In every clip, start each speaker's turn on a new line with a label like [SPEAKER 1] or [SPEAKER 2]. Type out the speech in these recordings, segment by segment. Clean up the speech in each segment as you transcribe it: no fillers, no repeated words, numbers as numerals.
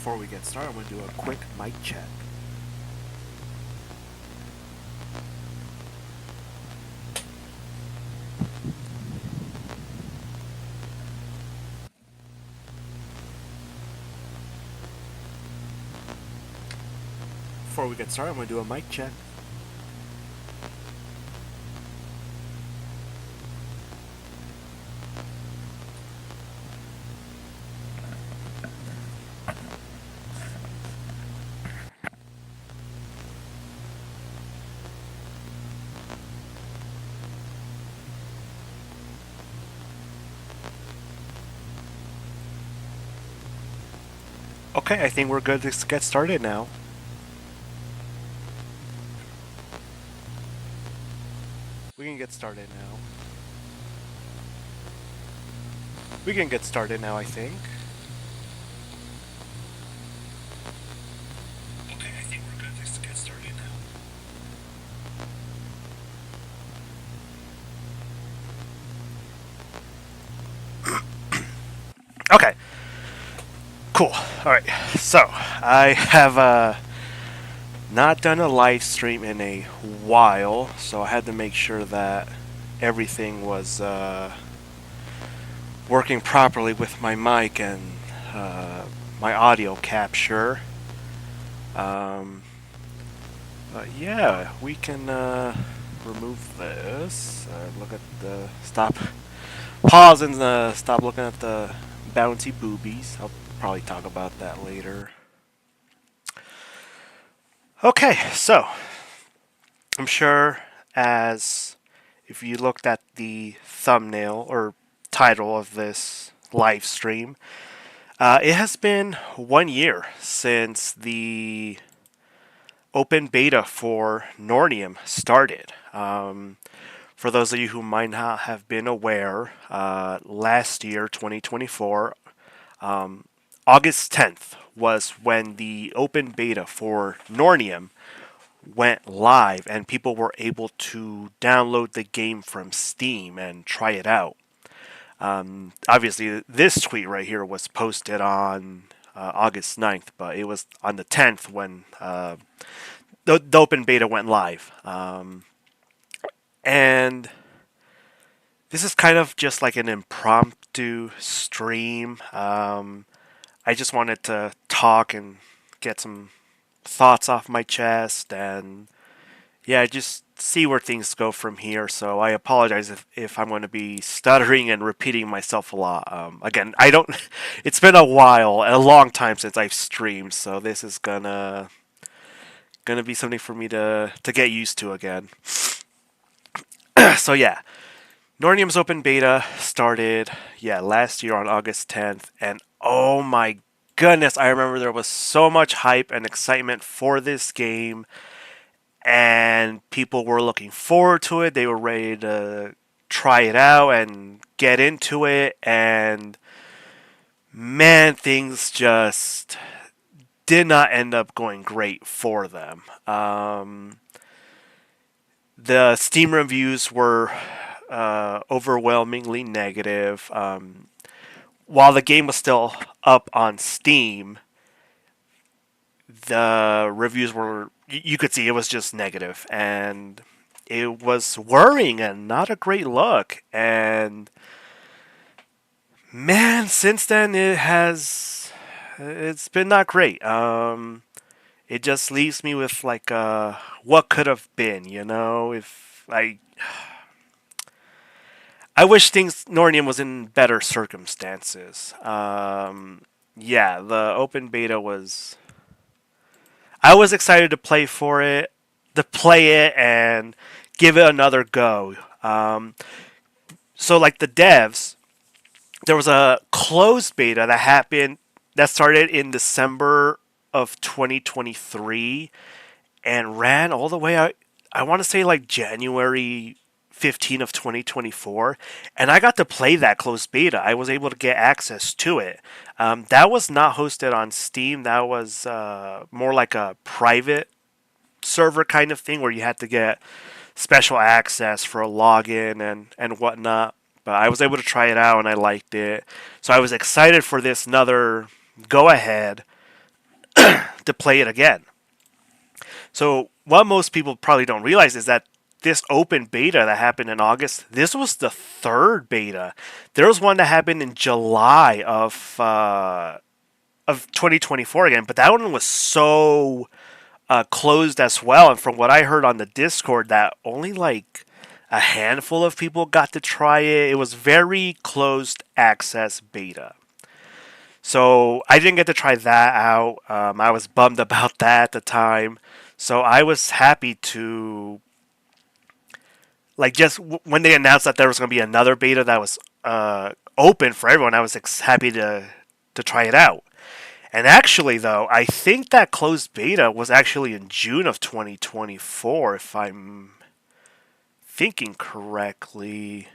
[SPEAKER 1] Before we get started, I'm going to do a quick mic check. Before we get started, I'm going to do a mic check. Okay, I think we're good to get started now. We can get started now. We can get started now, I think. Okay, I think we're good to get started now. Okay. Cool. Alright, so I have not done a live stream in a while, so I had to make sure that everything was working properly with my mic and my audio capture. But yeah, we can remove this. Look at the stop. Pause and stop looking at the bouncy boobies. I'll probably talk about that later. Okay, so I'm sure as if you looked at the thumbnail or title of this live stream, it has been 1 year since the open beta for Nornium started. For those of you who might not have been aware, last year, 2024, August 10th was when the open beta for Nornium went live and people were able to download the game from Steam and try it out. Obviously, this tweet right here was posted on August 9th, but it was on the 10th when the open beta went live. And this is kind of just like an impromptu stream. I just wanted to talk and get some thoughts off my chest and yeah, just see where things go from here. So I apologize if I'm going to be stuttering and repeating myself a lot. Again, I don't. It's been a while, a long time since I've streamed, so this is gonna be something for me to get used to again. So yeah, Nornium's open beta started last year on August 10th, and oh my goodness, I remember there was so much hype and excitement for this game. And people were looking forward to it. They were ready to try it out and get into it. And man, things just did not end up going great for them. The Steam reviews were overwhelmingly negative. While the game was still up on Steam, the reviews were, you could see it was just negative, and it was worrying and not a great look. And man, since then it's been not great. It just leaves me with like what could have been, if I wish Nornium was in better circumstances. The open beta was, I was excited to play it and give it another go. So like the devs, there was a closed beta that started in December of 2023 and ran all the way out, I want to say like January 15 of 2024, and I got to play that closed beta. I was able to get access to it. That was not hosted on Steam. That was more like a private server kind of thing where you had to get special access for a login and whatnot. But I was able to try it out and I liked it. So I was excited for this another go ahead. to play it again. So what most people probably don't realize is that this open beta that happened in August, this was the third beta. There was one that happened in July of 2024 again, but that one was so closed as well. And from what I heard on the Discord, that only like a handful of people got to try it. It was very closed access beta. So I didn't get to try that out. I was bummed about that at the time. So I was happy to like just when they announced that there was going to be another beta that was open for everyone. I was happy to try it out. And actually, though, I think that closed beta was actually in June of 2024, if I'm thinking correctly.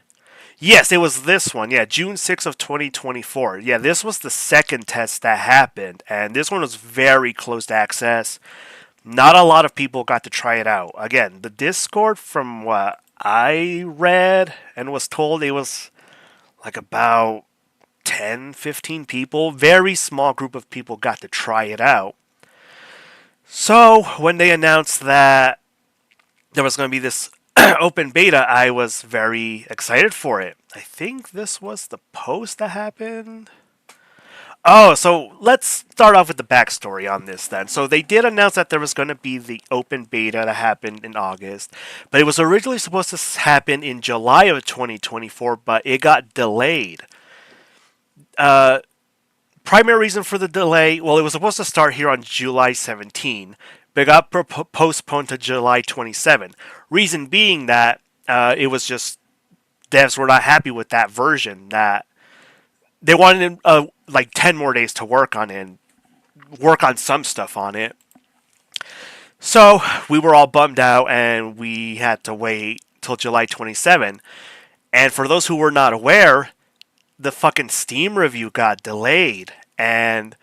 [SPEAKER 1] Yes, it was this one. Yeah, June 6th of 2024. Yeah, this was the second test that happened, and this one was very closed access. Not a lot of people got to try it out. Again, the Discord, from what I read and was told, it was like about 10, 15 people. Very small group of people got to try it out. So when they announced that there was going to be this open beta, I was very excited for it. I think this was the post that happened. Oh, so let's start off with the backstory on this then. So they did announce that there was going to be the open beta that happened in August, but it was originally supposed to happen in July of 2024, but it got delayed. Uh, Primary reason for the delay, well, it was supposed to start here on July 17, but it got postponed to July 27. Reason being that it was just devs were not happy with that version, that they wanted like 10 more days to work on it and work on some stuff on it. So we were all bummed out and we had to wait till July 27. And for those who were not aware, the fucking Steam review got delayed. And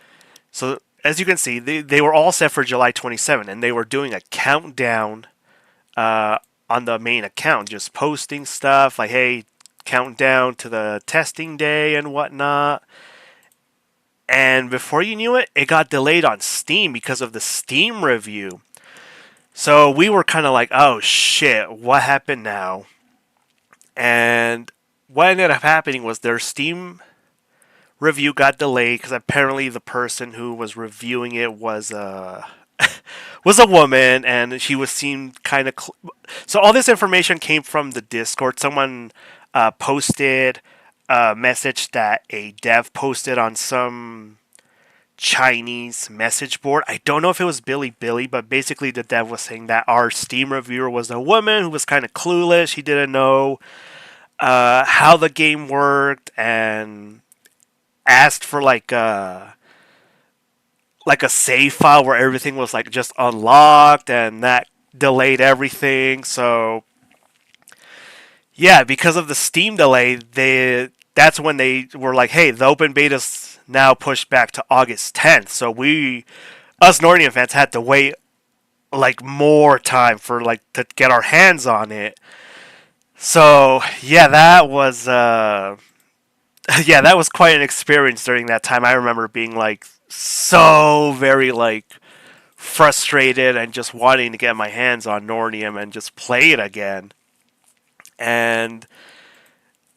[SPEAKER 1] so, as you can see, they were all set for July 27, and they were doing a countdown on the main account, just posting stuff like, hey, countdown to the testing day and whatnot. And before you knew it, it got delayed on Steam because of the Steam review. So we were kind of like, oh shit, what happened now? And what ended up happening was their Steam review got delayed because apparently the person who was reviewing it was was a woman, and she was seemed kind of. So all this information came from the Discord. Someone posted a message that a dev posted on some Chinese message board. I don't know if it was Billy, but basically the dev was saying that our Steam reviewer was a woman who was kind of clueless. She didn't know how the game worked and asked for like a save file where everything was like just unlocked, and that delayed everything. So yeah, because of the Steam delay, that's when they were like, hey, the open beta's now pushed back to August 10th. So us Nornium fans had to wait like more time for like to get our hands on it. So yeah, that was yeah, that was quite an experience during that time. I remember being like so very like frustrated and just wanting to get my hands on Nornium and just play it again. And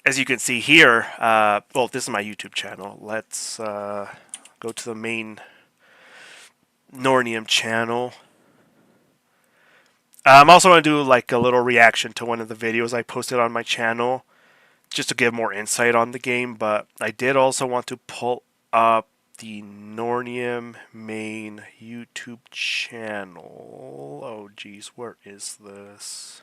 [SPEAKER 1] as you can see here, well, this is my YouTube channel. Let's go to the main Nornium channel. I'm also going to do like a little reaction to one of the videos I posted on my channel, just to give more insight on the game. But I did also want to pull up the Nornium main YouTube channel. Oh geez, where is this?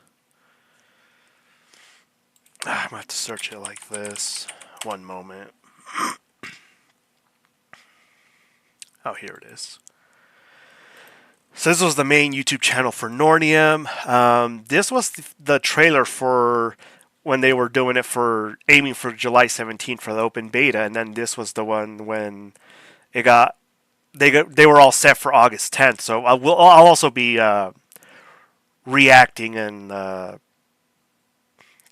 [SPEAKER 1] I'm going to have to search it like this. One moment. Oh, here it is. So this was the main YouTube channel for Nornium. This was the trailer for when they were doing it for aiming for July 17th for the open beta, and then this was the one when they were all set for August 10th. So I'll also be reacting and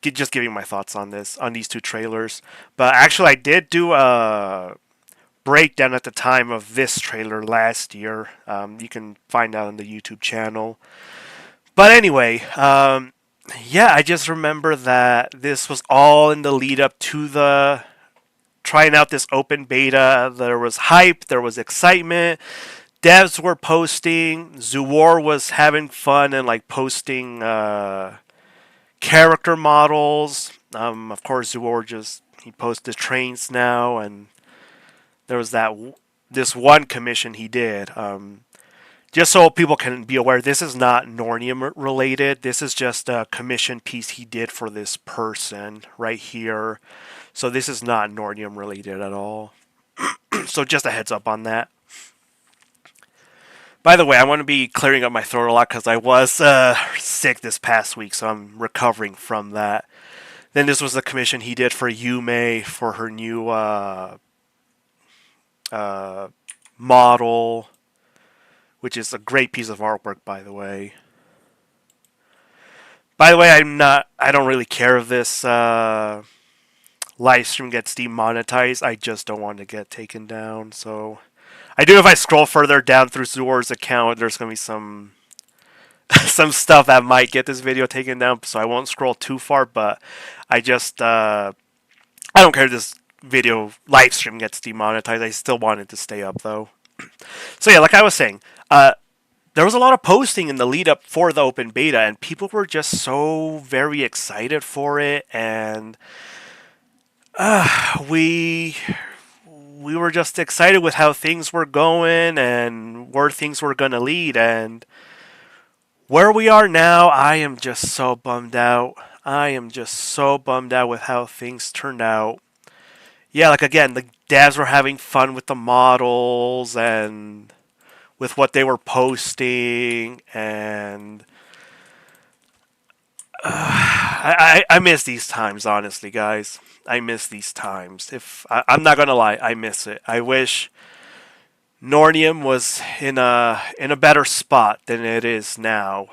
[SPEAKER 1] just giving my thoughts on these two trailers. But actually, I did do a breakdown at the time of this trailer last year. You can find out on the YouTube channel. But anyway, yeah, I just remember that this was all in the lead up to the trying out this open beta. There was hype, there was excitement. Devs were posting. Zuor was having fun and like posting character models. Of course, Zuor just he posted trains now, and there was this one commission he did. Just so people can be aware, this is not Nornium related. This is just a commission piece he did for this person right here. So this is not Nornium related at all. So just a heads up on that. By the way, I want to be clearing up my throat a lot because I was sick this past week, so I'm recovering from that. Then this was the commission he did for Yume for her new model, which is a great piece of artwork, by the way. By the way, I don't really care if this live stream gets demonetized. I just don't want to get taken down. So I do. If I scroll further down through Zuor's account, there's gonna be some some stuff that might get this video taken down. So I won't scroll too far. But I just I don't care if this video live stream gets demonetized. I still want it to stay up though. So yeah, like I was saying, there was a lot of posting in the lead up for the open beta, and people were just so very excited for it, and we were just excited with how things were going and where things were gonna lead, and where we are now, I am just so bummed out. I am just so bummed out with how things turned out. Yeah, like again, the devs were having fun with the models and with what they were posting, and I miss these times, honestly, guys. I miss these times. I'm not gonna lie, I miss it. I wish Nornium was in a better spot than it is now.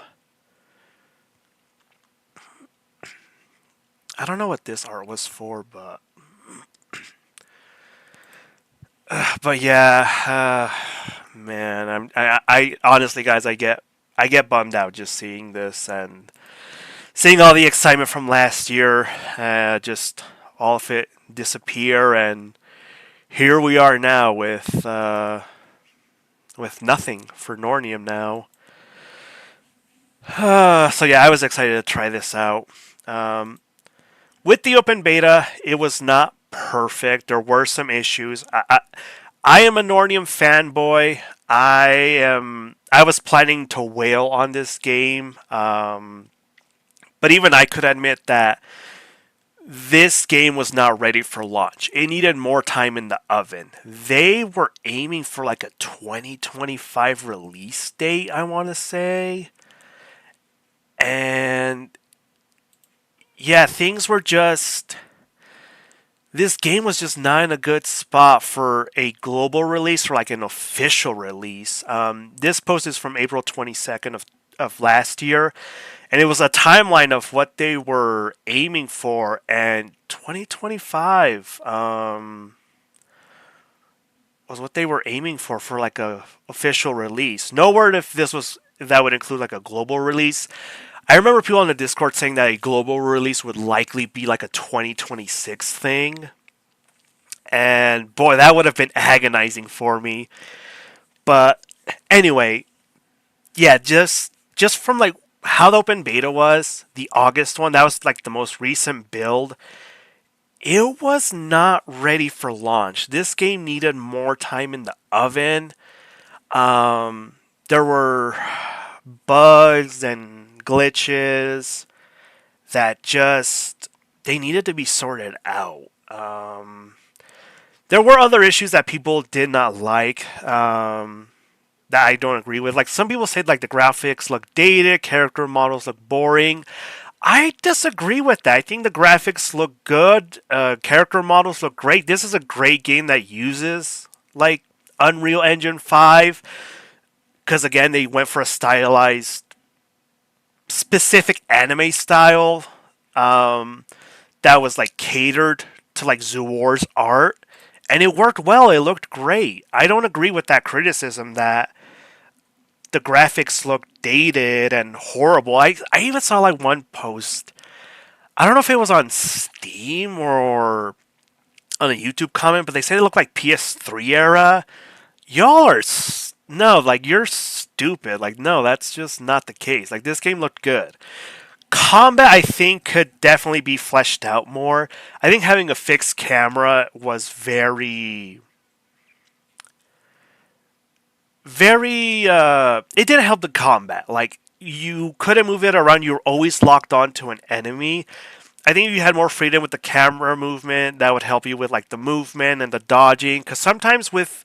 [SPEAKER 1] I don't know what this art was for, but yeah, man, I honestly, guys, I get bummed out just seeing this and seeing all the excitement from last year, just all of it disappear, and here we are now with nothing for Nornium now. So yeah, I was excited to try this out. With the open beta, it was not perfect. There were some issues. I am a Nornium fanboy. I was planning to wail on this game, but even I could admit that this game was not ready for launch. It needed more time in the oven. They were aiming for like a 2025 release date, I want to say. And yeah, things were just... This game was just not in a good spot for a global release or like an official release. This post is from April 22nd of last year, and it was a timeline of what they were aiming for, and 2025 was what they were aiming for like a official release. No word if that would include like a global release. I remember people on the Discord saying that a global release would likely be like a 2026 thing. And boy, that would have been agonizing for me. But anyway, yeah, just from like how the open beta was, the August one, that was like the most recent build. It was not ready for launch. This game needed more time in the oven. There were bugs and glitches that just they needed to be sorted out. There were other issues that people did not like, that I don't agree with. Like some people said, like the graphics look dated, character models look boring. I disagree with that. I think the graphics look good, character models look great. This is a great game that uses like Unreal Engine 5, because again they went for a stylized specific anime style that was like catered to like Zuor's art, And it worked well. It looked great. I don't agree with that criticism that the graphics look dated and horrible. I even saw like one post. I don't know if it was on Steam or on a YouTube comment, but they said it looked like PS3 era. Y'all are no, like you're stupid. Like no, that's just not the case. Like this game looked good. Combat, I think, could definitely be fleshed out more. I think having a fixed camera was very it didn't help the combat. Like you couldn't move it around. You were always locked onto an enemy. I think if you had more freedom with the camera movement, that would help you with like the movement and the dodging. Because sometimes with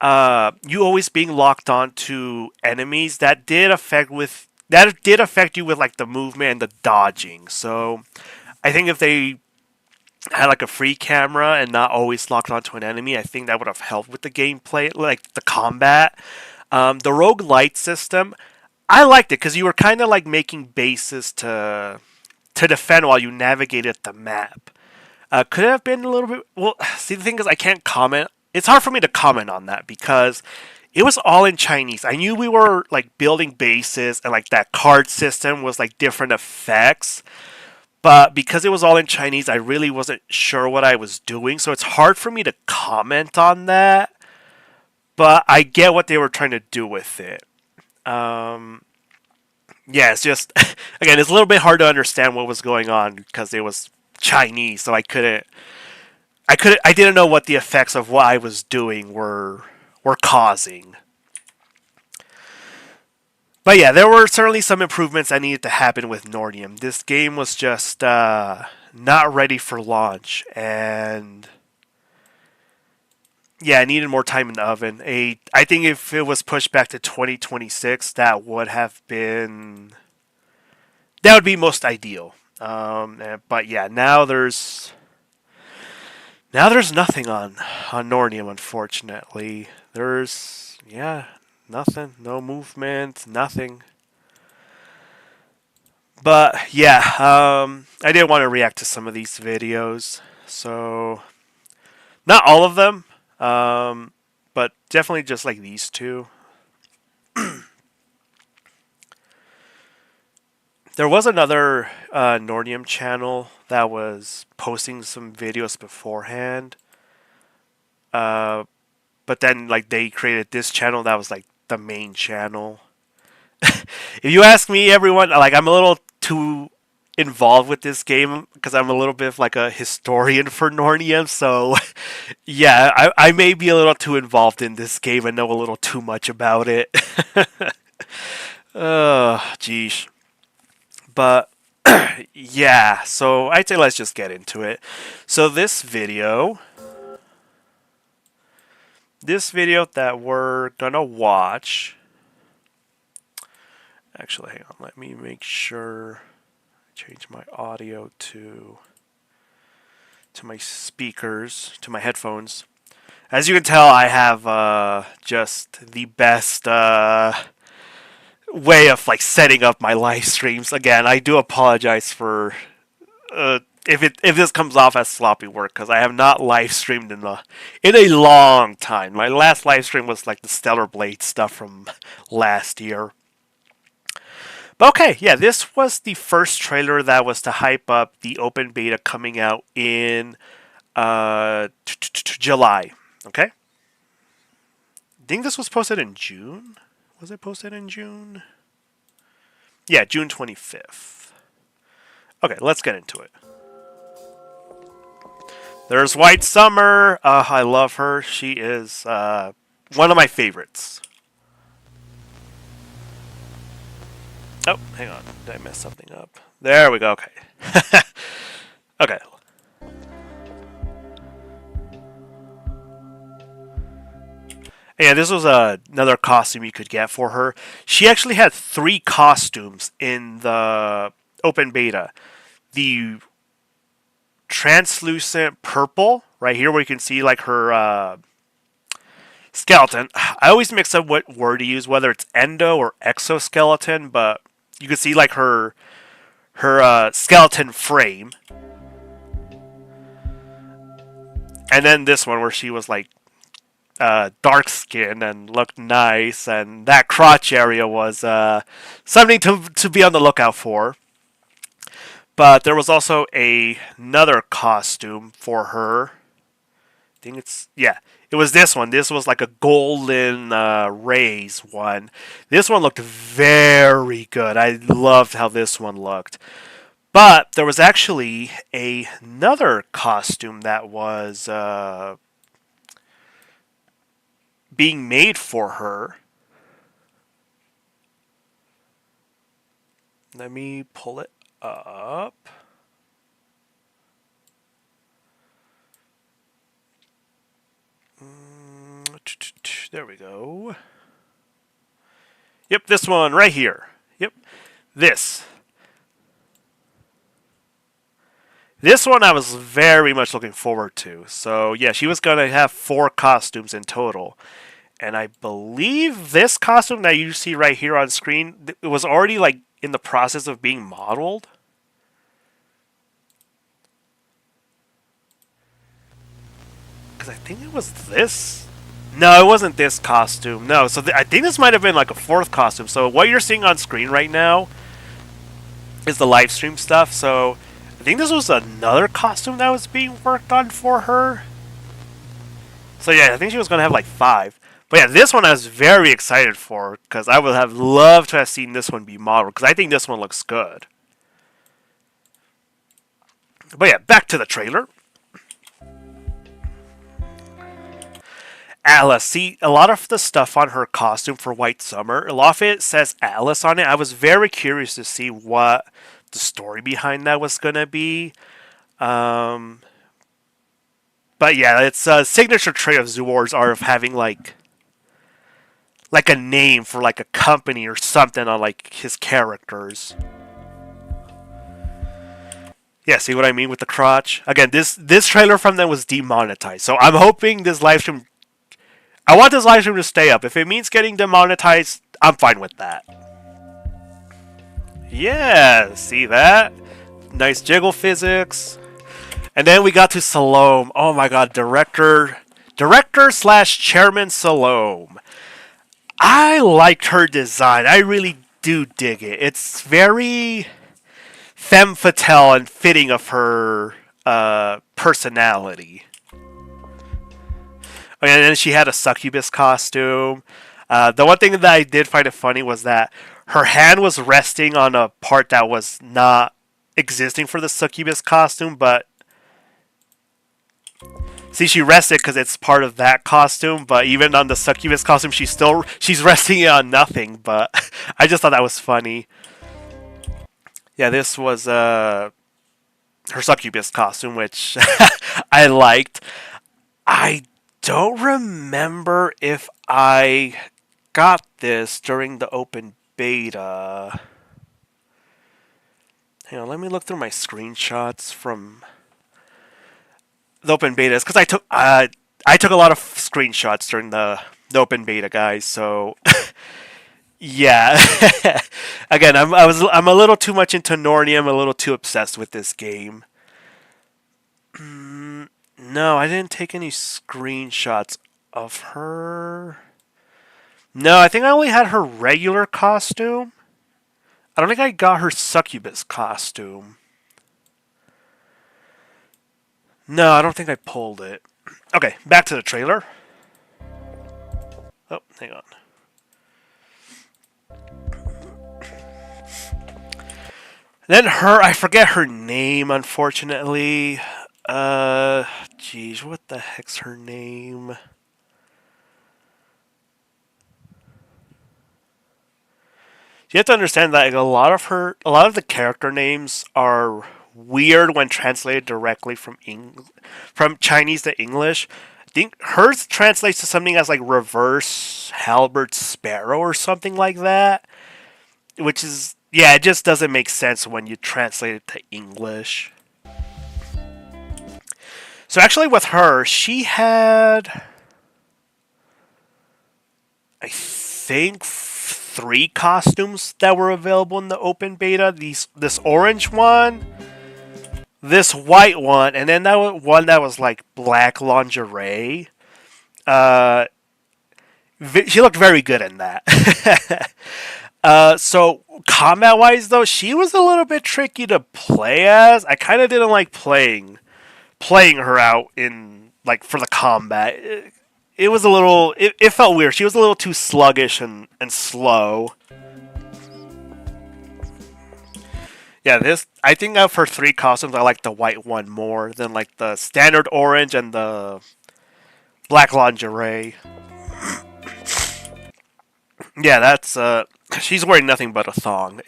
[SPEAKER 1] you always being locked onto enemies, that did affect you with like the movement and the dodging. So I think if they had like a free camera and not always locked onto an enemy, I think that would have helped with the gameplay, like the combat. The roguelite system, I liked it because you were kind of like making bases to defend while you navigated the map. Could it have been a little bit? Well, see, the thing is, I can't comment. It's hard for me to comment on that because it was all in Chinese. I knew we were like building bases and like that card system was like different effects. But because it was all in Chinese, I really wasn't sure what I was doing. So it's hard for me to comment on that. But I get what they were trying to do with it. Yeah, it's just, again, it's a little bit hard to understand what was going on because it was Chinese. So I didn't know what the effects of what I was doing were causing. But yeah, there were certainly some improvements that needed to happen with Nornium. This game was just not ready for launch, and yeah, it needed more time in the oven. I think if it was pushed back to 2026, that would be most ideal. But yeah, now there's nothing on Nornium, unfortunately. There's nothing, no movement, nothing. But yeah, I did want to react to some of these videos, so not all of them, but definitely just like these two. There was another Nornium channel that was posting some videos beforehand, but then like they created this channel that was like the main channel. If you ask me, everyone, like I'm a little too involved with this game because I'm a little bit of like a historian for Nornium. So yeah, I may be a little too involved in this game and know a little too much about it. Geez. But yeah, so I'd say let's just get into it. So this video that we're gonna watch. Actually, hang on. Let me make sure I change my audio to my speakers, to my headphones. As you can tell, I have just the best way of like setting up my live streams. Again, I do apologize for if this comes off as sloppy work because I have not live streamed in a long time. My last live stream was like the Stellar Blade stuff from last year. But okay, yeah, this was the first trailer that was to hype up the open beta coming out in July. Okay? I think this was posted in June. Was it posted in June? Yeah, June 25th. Okay, let's get into it. There's White Summer. I love her. She is one of my favorites. Oh, hang on. Did I mess something up? There we go. Okay. Okay. Yeah, this was another costume you could get for her. She actually had 3 costumes in the open beta. The translucent purple, right here where you can see like her skeleton. I always mix up what word to use, whether it's endo or exoskeleton, but you can see like her skeleton frame. And then this one where she was like dark skin and looked nice, and that crotch area was something to be on the lookout for. But there was also another costume for her. I think it's, yeah, it was this one. This was like a golden rays one. This one looked very good. I loved how this one looked. But there was actually another costume that was being made for her. Let me pull it up. There we go. Yep, this one right here. Yep, this. This one I was very much looking forward to. So yeah, she was going to have 4 costumes in total. And I believe this costume that you see right here on screen, it was already like in the process of being modeled. Because I think it was this. No, it wasn't this costume. No, so I think this might have been like a 4th costume. So what you're seeing on screen right now is the live stream stuff. So I think this was another costume that was being worked on for her. So yeah, I think she was going to have like 5. But yeah, this one I was very excited for, because I would have loved to have seen this one be modeled, because I think this one looks good. But yeah, back to the trailer. Alice. See, a lot of the stuff on her costume for White Summer, a lot of it says Alice on it. I was very curious to see what the story behind that was going to be. But yeah, it's a signature trait of Zuor's art of having like a name for like a company or something on like his characters. Yeah, see what I mean with the crotch? Again, this trailer from them was demonetized. So I'm hoping this live stream, I want this live stream to stay up. If it means getting demonetized, I'm fine with that. Yeah, see that? Nice jiggle physics. And then we got to Salome. Oh my god, director slash chairman Salome. I liked her design. I really do dig it. It's very femme fatale and fitting of her personality. And then she had a succubus costume. The one thing that I did find it funny was that her hand was resting on a part that was not existing for the succubus costume, but see, she rested because it's part of that costume, but even on the succubus costume, she's resting it on nothing. But I just thought that was funny. Yeah, this was her succubus costume, which I liked. I don't remember if I got this during the open beta. Hang on, let me look through my screenshots from the open betas, because I took a lot of screenshots during the open beta, guys. So yeah, again, I'm a little too much into Nornium, a little too obsessed with this game. No, I didn't take any screenshots of her. No, I think I only had her regular costume. I don't think I got her succubus costume. No, I don't think I pulled it. Okay, back to the trailer. Oh, hang on. Then I forget her name, unfortunately. Jeez, what the heck's her name? You have to understand that like, a lot of the character names are weird when translated directly from Chinese to English. I think hers translates to something as like reverse halberd sparrow or something like that, which is, yeah, it just doesn't make sense when you translate it to English. So actually with her, she had, I think, 3 costumes that were available in the open beta. This orange one, this white one, and then one that was like black lingerie. Uh, she looked very good in that. So combat wise though, she was a little bit tricky to play as. I kind of didn't like playing her out in like for the combat. It was a little. It felt weird. She was a little too sluggish and slow. Yeah, this. I think of her three costumes, I like the white one more than like the standard orange and the black lingerie. Yeah, that's she's wearing nothing but a thong.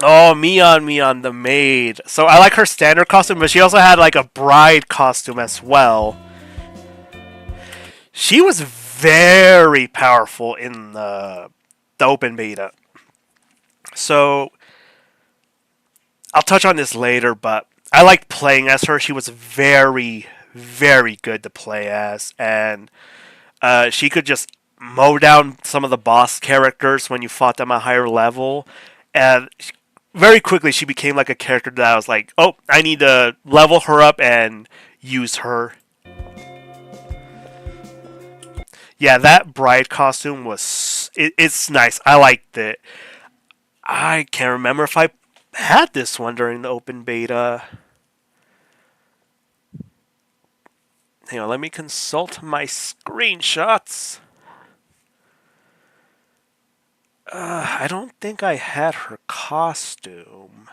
[SPEAKER 1] Oh, Mion, the maid. So I like her standard costume, but she also had like a bride costume as well. She was very powerful in the open beta. So I'll touch on this later, but I liked playing as her. She was very, very good to play as, and she could just mow down some of the boss characters when you fought them at higher level, and very quickly she became like a character that I was like, oh, I need to level her up and use her. Yeah, that bride costume was it's nice. I liked it. I can't remember if I had this one during the open beta. Hang on, let me consult my screenshots. I don't think I had her costume.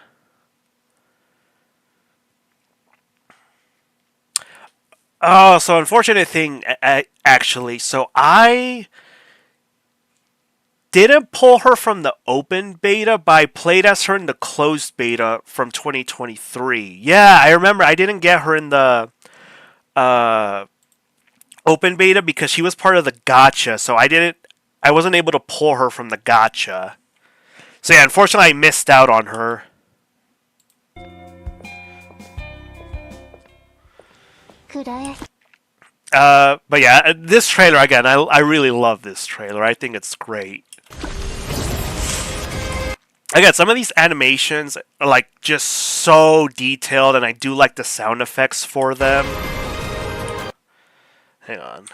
[SPEAKER 1] Oh, so unfortunate thing, actually. So I didn't pull her from the open beta, but I played as her in the closed beta from 2023. Yeah, I remember. I didn't get her in the open beta because she was part of the gacha, so I wasn't able to pull her from the gacha. So yeah, unfortunately I missed out on her. But yeah, this trailer again, I really love this trailer. I think it's great. Again, some of these animations are like just so detailed, and I do like the sound effects for them. Hang on.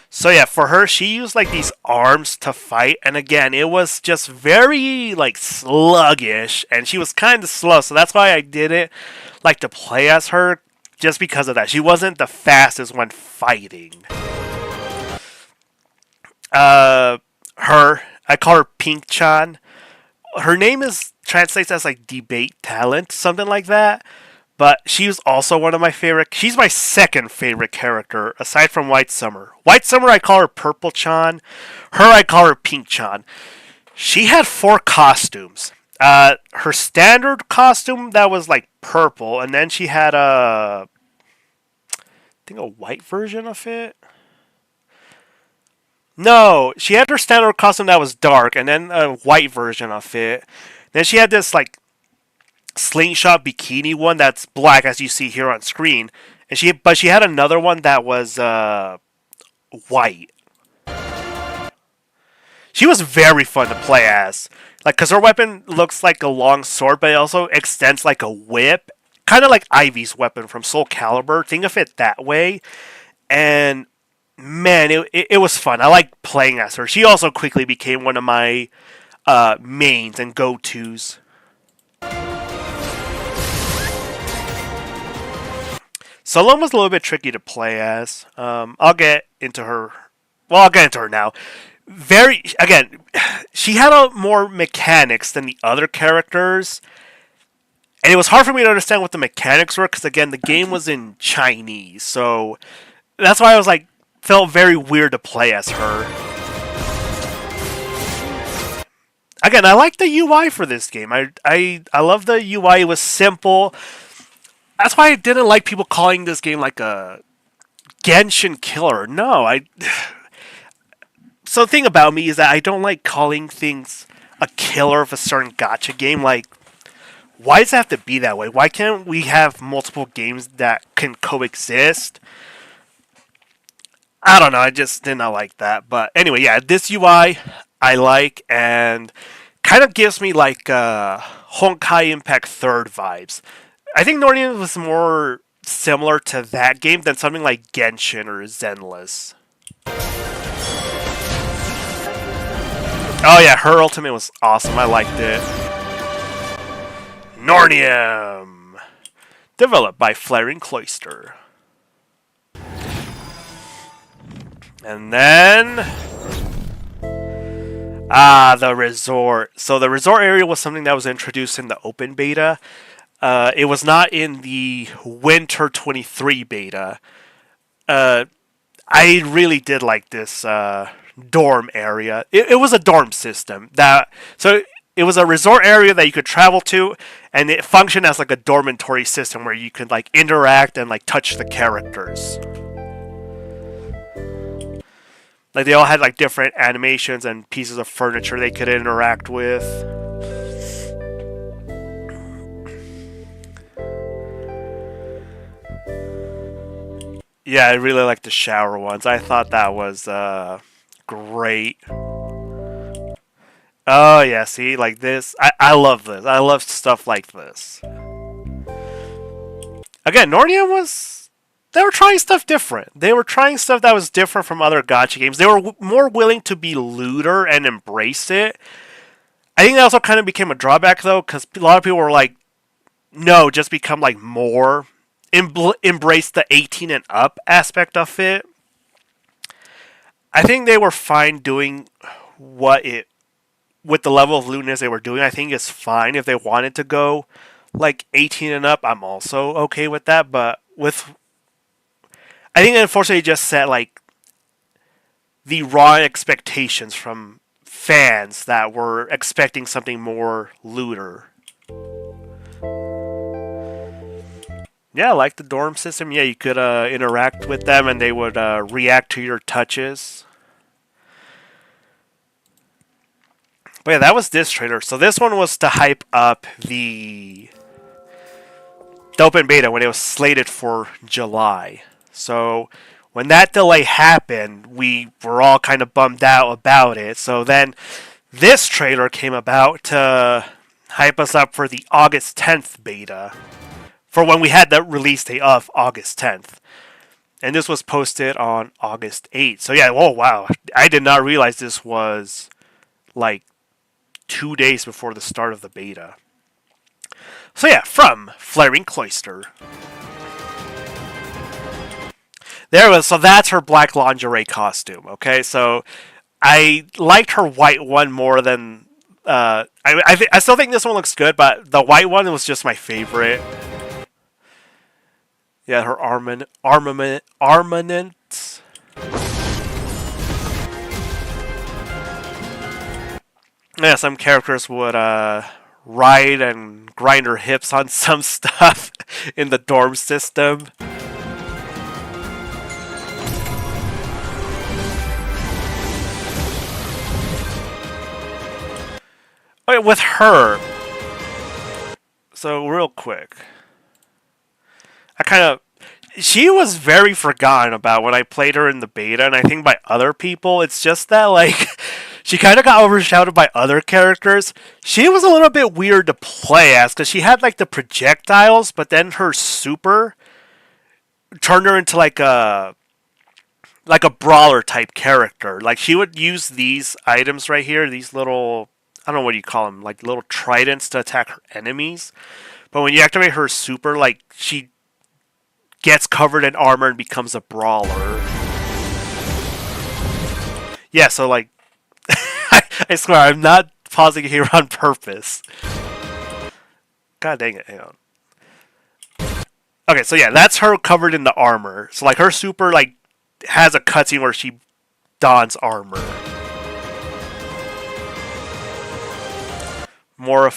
[SPEAKER 1] So yeah, for her, she used like these arms to fight, and again, it was just very like sluggish, and she was kind of slow, so that's why I didn't like to play as her, just because of that. She wasn't the fastest when fighting. I call her Pink-chan. Her name translates as like debate talent, something like that. But she was also one of my favorite. She's my second favorite character, aside from White Summer. White Summer, I call her Purple-chan. Her, I call her Pink-chan. She had 4 costumes. Her standard costume, that was like purple, and then she had I think a white version of it. No, she had her standard costume that was dark, and then a white version of it. Then she had this like slingshot bikini one that's black, as you see here on screen, and she had another one that was white. She was very fun to play as, like, cause her weapon looks like a long sword, but it also extends like a whip, kind of like Ivy's weapon from Soul Calibur. Think of it that way, and man, it was fun. I liked playing as her. She also quickly became one of my mains and go-tos. Solon was a little bit tricky to play as. I'll get into her. Well, I'll get into her now. Again, she had more mechanics than the other characters, and it was hard for me to understand what the mechanics were because, again, the game was in Chinese, so that's why I was like, felt very weird to play as her. Again, I like the UI for this game. I love the UI. It was simple. That's why I didn't like people calling this game like a Genshin killer. No, So the thing about me is that I don't like calling things a killer of a certain gacha game. Like, why does it have to be that way? Why can't we have multiple games that can coexist? I don't know, I just did not like that. But anyway, yeah, this UI, I like, and kind of gives me like Honkai Impact Third vibes. I think Nornium was more similar to that game than something like Genshin or Zenless. Oh yeah, her ultimate was awesome. I liked it. Nornium, developed by Flaring Cloister. And then the resort. So the resort area was something that was introduced in the open beta. It was not in the Winter 23 beta. I really did like this dorm area. It was a dorm system so it was a resort area that you could travel to, and it functioned as like a dormitory system where you could like interact and like touch the characters. Like they all had like different animations and pieces of furniture they could interact with. Yeah, I really like the shower ones. I thought that was great. Oh yeah, see, like this. I love this. I love stuff like this. Again, Nornium was... They were trying stuff different. They were trying stuff that was different from other gacha games. They were more willing to be looter and embrace it. I think that also kind of became a drawback, though, because a lot of people were like, no, just become like more... embrace the 18 and up aspect of it. I think they were fine doing with the level of lewdness they were doing. I think it's fine if they wanted to go like 18 and up. I'm also okay with that, but I think unfortunately just set like the wrong expectations from fans that were expecting something more looter. Yeah, like the dorm system. Yeah, you could interact with them and they would react to your touches. But yeah, that was this trailer. So this one was to hype up the open beta when it was slated for July. So when that delay happened, we were all kind of bummed out about it. So then this trailer came about to hype us up for the August 10th beta. For when we had the release date of August 10th. And this was posted on August 8th. So yeah, oh wow. I did not realize this was like 2 days before the start of the beta. So yeah, from Flaring Cloister. There was, so that's her black lingerie costume, okay? So I liked her white one more than... I still think this one looks good, but the white one was just my favorite. Yeah, her armaments. Yeah, some characters would ride and grind her hips on some stuff in the dorm system. Okay, with her. So real quick. She was very forgotten about when I played her in the beta, and I think by other people. It's just that, like, she kind of got overshadowed by other characters. She was a little bit weird to play as, because she had, like, the projectiles, but then her super turned her into, like a brawler type character. Like, she would use these items right here, these little, I don't know what you call them, like little tridents to attack her enemies. But when you activate her super, like, she gets covered in armor and becomes a brawler. Yeah, so like, I swear, I'm not pausing here on purpose. God dang it, hang on. Okay, so yeah, that's her covered in the armor. So like, her super like has a cutscene where she dons armor. More of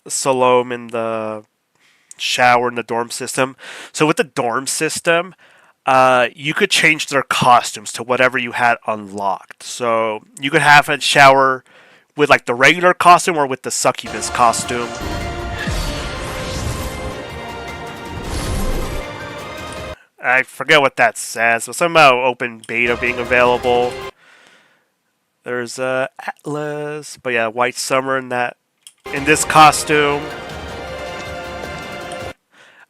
[SPEAKER 1] Salome in the shower in the dorm system. So with the dorm system, you could change their costumes to whatever you had unlocked. So you could have a shower with like the regular costume or with the succubus costume. I forget what that says, but somehow open beta being available. There's Atlas, but yeah, White Summer in this costume.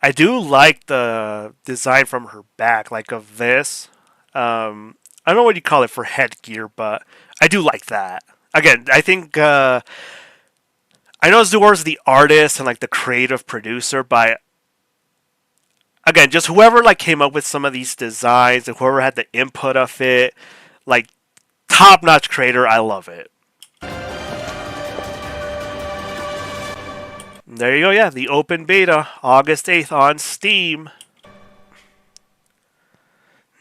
[SPEAKER 1] I do like the design from her back, like of this. I don't know what you call it for headgear, but I do like that. Again, I think I know Zuor's the artist and like the creative producer, but again, just whoever like came up with some of these designs and whoever had the input of it, like top notch creator, I love it. There you go, yeah, the open beta, August 8th on Steam.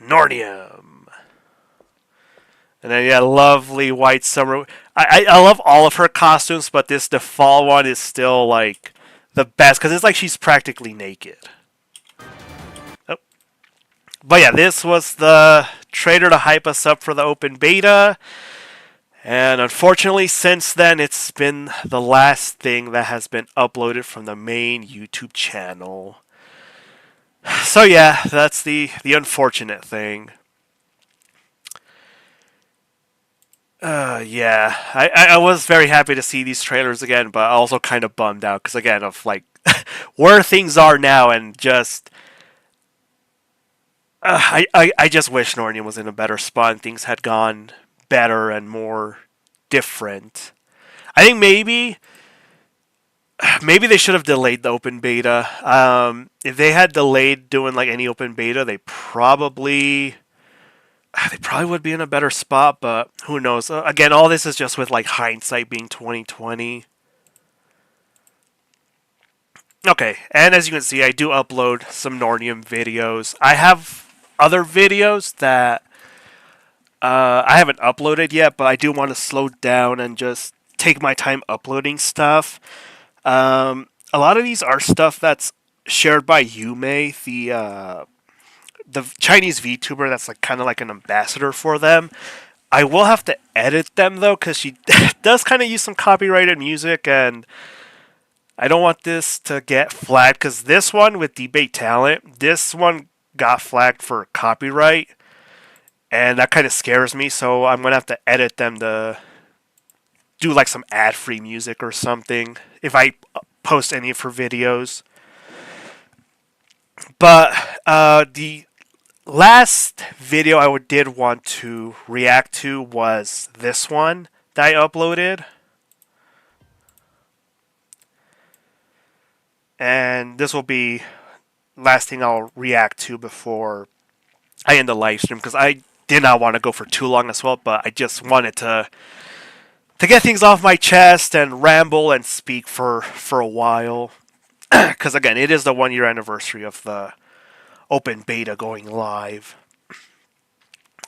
[SPEAKER 1] Nornium. And then yeah, lovely white summer. I love all of her costumes, but this default one is still like the best because it's like she's practically naked. Oh. But yeah, this was the trailer to hype us up for the open beta. And unfortunately, since then, it's been the last thing that has been uploaded from the main YouTube channel. So yeah, that's the unfortunate thing. Yeah, I was very happy to see these trailers again, but also kind of bummed out because again of like where things are now and just I just wish Nornium was in a better spot and things had gone better and more different. I think maybe they should have delayed the open beta. If they had delayed doing like any open beta, they probably would be in a better spot, but who knows? Again, all this is just with like hindsight being 2020. Okay, and as you can see, I do upload some Nornium videos. I have other videos that I haven't uploaded yet, but I do want to slow down and just take my time uploading stuff. A lot of these are stuff that's shared by Yume, the Chinese VTuber that's like kind of like an ambassador for them. I will have to edit them though, because she does kind of use some copyrighted music, and I don't want this to get flagged. Because this one with Debate Talent, this one got flagged for copyright, and that kind of scares me. So I'm gonna have to edit them to do like some ad-free music or something if I post any of her videos. But the last video I did want to react to was this one that I uploaded. And this will be last thing I'll react to before I end the live stream, because I did not want to go for too long as well, but I just wanted to get things off my chest and ramble and speak for a while. Because again, it is the 1 year anniversary of the open beta going live.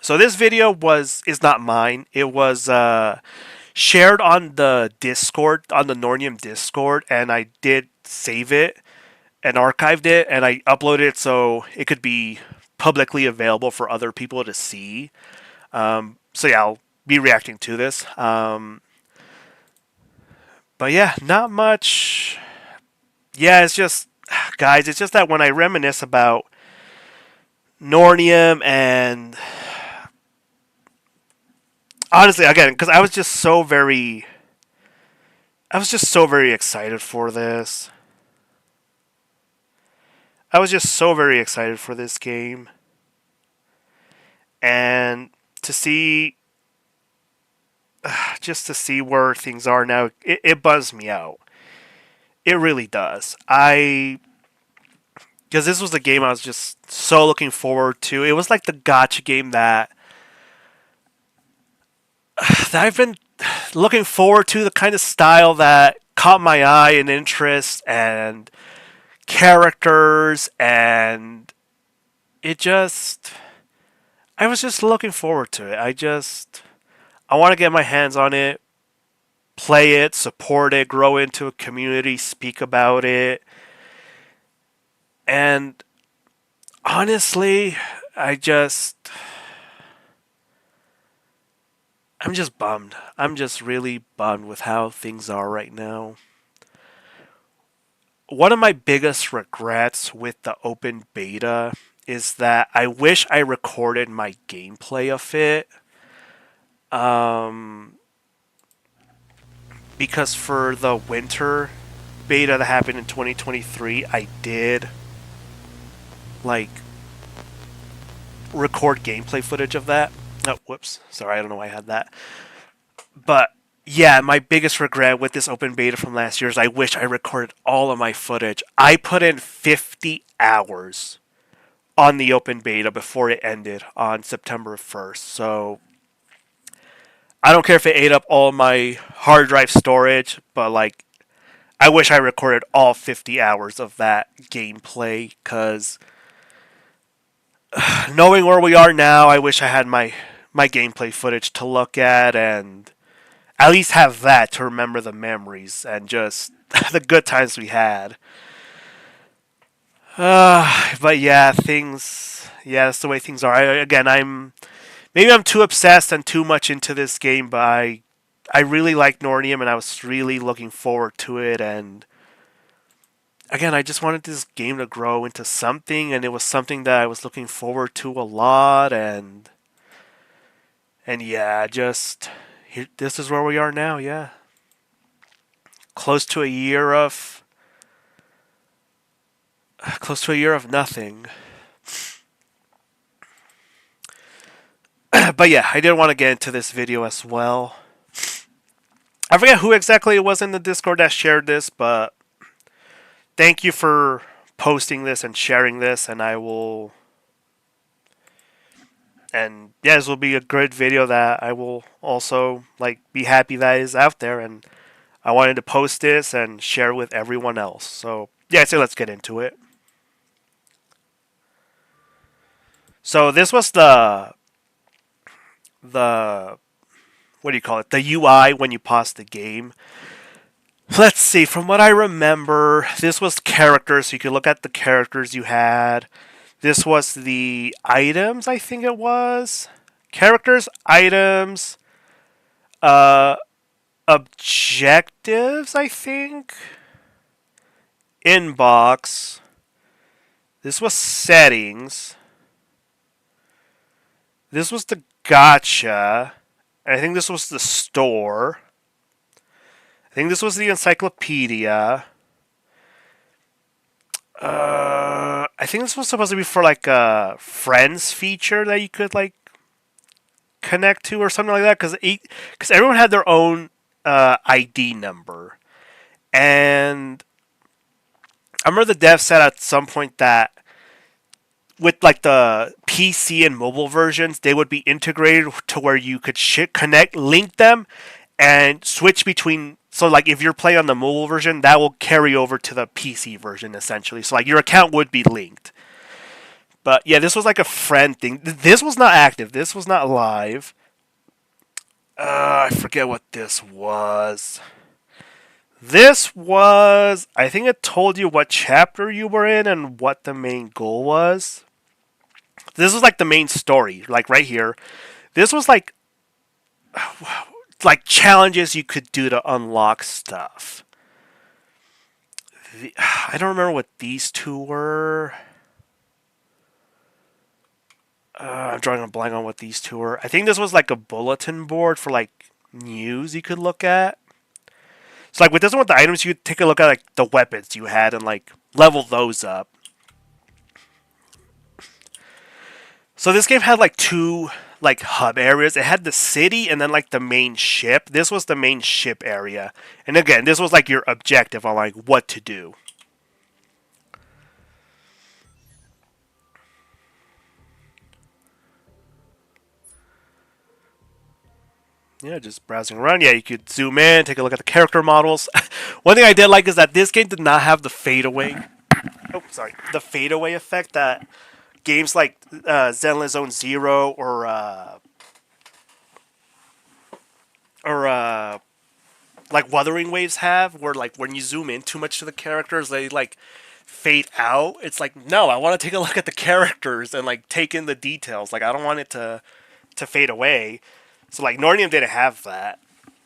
[SPEAKER 1] So this video is not mine. It was shared on the Discord, on the Nornium Discord, and I did save it and archived it, and I uploaded it so it could be publicly available for other people to see. So yeah, I'll be reacting to this. But yeah, not much. Yeah, it's just, guys, it's just that when I reminisce about Nornium and honestly, again, because I was just so very excited for this. I was just so very excited for this game. And to see, just to see where things are now, it buzzed me out. It really does. Because this was the game I was just so looking forward to. It was like the gotcha game that I've been looking forward to, the kind of style that caught my eye and interest and characters, and I was just looking forward to it. I want to get my hands on it, play it, support it, grow into a community, speak about it. And honestly, I'm just bummed. I'm just really bummed with how things are right now. One of my biggest regrets with the open beta is that I wish I recorded my gameplay of it. Um, because for the winter beta that happened in 2023, I did like record gameplay footage of that. Oh, whoops. Sorry, I don't know why I had that. But yeah, my biggest regret with this open beta from last year is I wish I recorded all of my footage. I put in 50 hours on the open beta before it ended on September 1st. So I don't care if it ate up all my hard drive storage, but like I wish I recorded all 50 hours of that gameplay cuz knowing where we are now, I wish I had my gameplay footage to look at and at least have that to remember the memories and just the good times we had. But yeah, that's the way things are. Maybe I'm too obsessed and too much into this game, but I really like Nornium and I was really looking forward to it. And again, I just wanted this game to grow into something, and it was something that I was looking forward to a lot. And yeah, this is where we are now. Yeah, close to a year of nothing. But yeah, I did want to get into this video as well. I forget who exactly it was in the Discord that shared this, but thank you for posting this and sharing this, and I will. And yeah, this will be a great video that I will also like be happy that is out there, and I wanted to post this and share with everyone else. So yeah, so let's get into it. So this was the what do you call it? The UI when you pause the game. Let's see. From what I remember, this was characters. So you could look at the characters you had. This was the items. I think it was characters, items, uh, objectives. I think inbox. This was settings. This was the gotcha. I think this was the store. I think this was the encyclopedia. I think this was supposed to be for like a friends feature that you could like connect to or something like that because everyone had their own ID number. And I remember the dev said at some point that with like the PC and mobile versions, they would be integrated to where you could link them, and switch between. So like if you're playing on the mobile version, that will carry over to the PC version essentially. So like your account would be linked. But yeah, this was like a friend thing. This was not active. This was not live. I forget what this was. This was. I think it told you what chapter you were in and what the main goal was. This was like the main story, like right here. This was like challenges you could do to unlock stuff. I don't remember what these two were. I'm drawing a blank on what these two were. I think this was like a bulletin board for like news you could look at. So like with this one with the items, you could take a look at like the weapons you had and like level those up. So this game had like two like hub areas. It had the city and then like the main ship. This was the main ship area. And again, this was like your objective on like what to do. Yeah, just browsing around. Yeah, you could zoom in, take a look at the character models. One thing I did like is that this game did not have the fadeaway. Oh, sorry. The fadeaway effect that games like Zenless Zone Zero or like Wuthering Waves have, where like when you zoom in too much to the characters, they like fade out. It's like no, I want to take a look at the characters and like take in the details. Like I don't want it to fade away. So like Nornium didn't have that,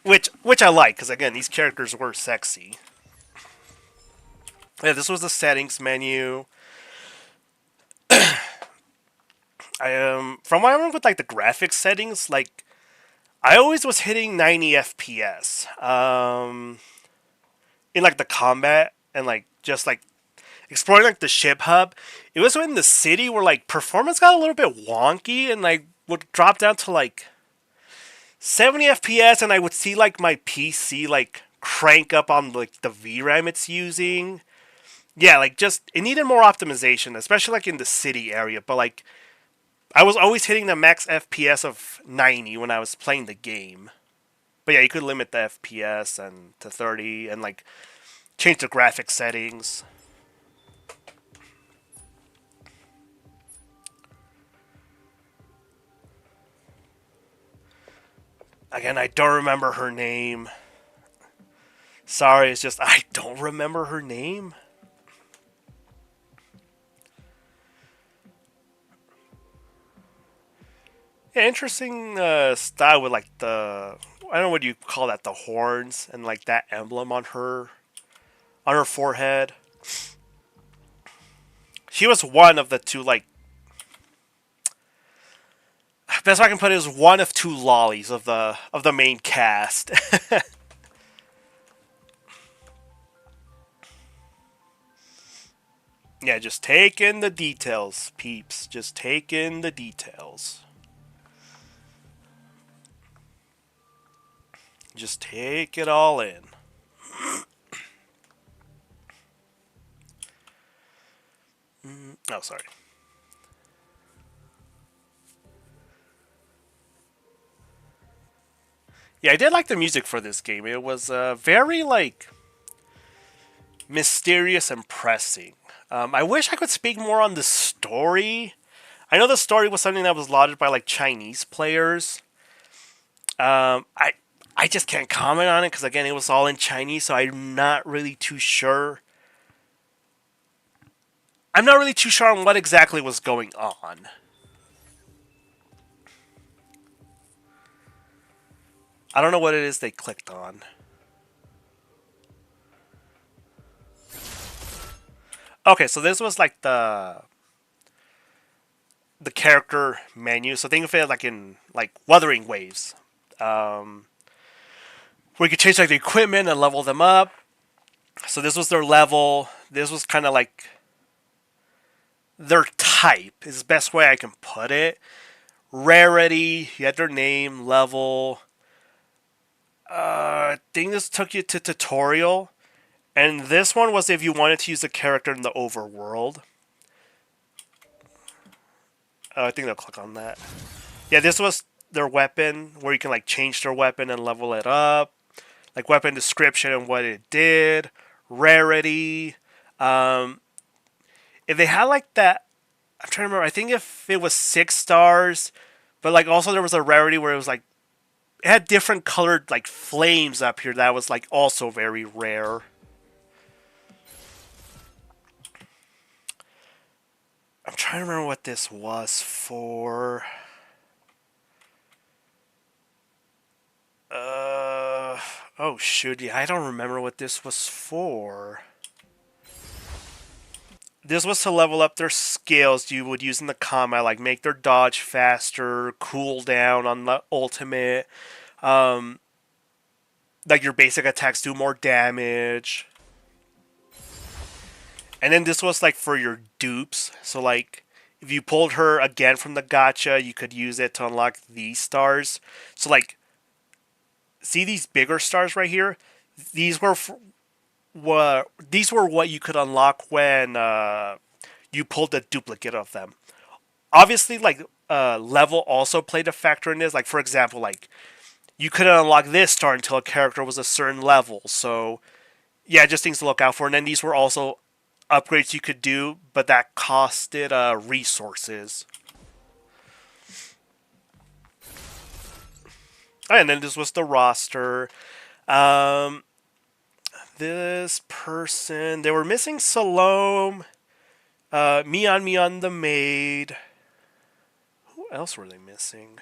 [SPEAKER 1] which I like because again these characters were sexy. Yeah, this was the settings menu. From what I remember with like the graphics settings, like I always was hitting 90 FPS. In like the combat and like just like exploring like the ship hub. It was in the city where like performance got a little bit wonky and like would drop down to like 70 FPS, and I would see like my PC like crank up on like the VRAM it's using. Yeah, like just it needed more optimization, especially like in the city area. But like I was always hitting the max FPS of 90 when I was playing the game. But yeah, you could limit the FPS and to 30 and like change the graphic settings. Again, I don't remember her name. Sorry, it's just I don't remember her name. Yeah, interesting style with like the I don't know what you call that, the horns and like that emblem on her forehead. She was one of the two like best way I can put it is one of two lollies of the main cast. Yeah, just take in the details, peeps. Just take in the details. Just take it all in. Oh, sorry. Yeah, I did like the music for this game. It was very like mysterious and pressing. I wish I could speak more on the story. I know the story was something that was lauded by like Chinese players. I just can't comment on it because again it was all in Chinese, so I'm not really too sure. I'm not really too sure on what exactly was going on. I don't know what it is they clicked on. Okay, so this was like the character menu. So think of it like in like Wuthering Waves, um, where you could change like the equipment and level them up. So this was their level. This was kind of like their type. Is the best way I can put it. Rarity. You had their name, level. I think this took you to tutorial, and this one was if you wanted to use the character in the overworld. I think they'll click on that. Yeah, this was their weapon, where you can like change their weapon and level it up. Like weapon description and what it did, rarity. Um, if they had like that, I'm trying to remember. I think if it was 6 stars, but like also there was a rarity where it was like it had different colored like flames up here that was like also very rare. I'm trying to remember what this was for. Oh shoot, yeah, I don't remember what this was for. This was to level up their skills you would use in the combat, like make their dodge faster, cooldown on the ultimate, um, like your basic attacks do more damage. And then this was like for your dupes, so like if you pulled her again from the gacha, you could use it to unlock these stars. So like, see these bigger stars right here? These were these were what you could unlock when you pulled the duplicate of them. Obviously, like level also played a factor in this. Like for example, like you couldn't unlock this star until a character was a certain level. So yeah, just things to look out for. And then these were also upgrades you could do, but that costed resources. And then this was the roster. Um, this person, they were missing Salome, Mion the maid. Who else were they missing?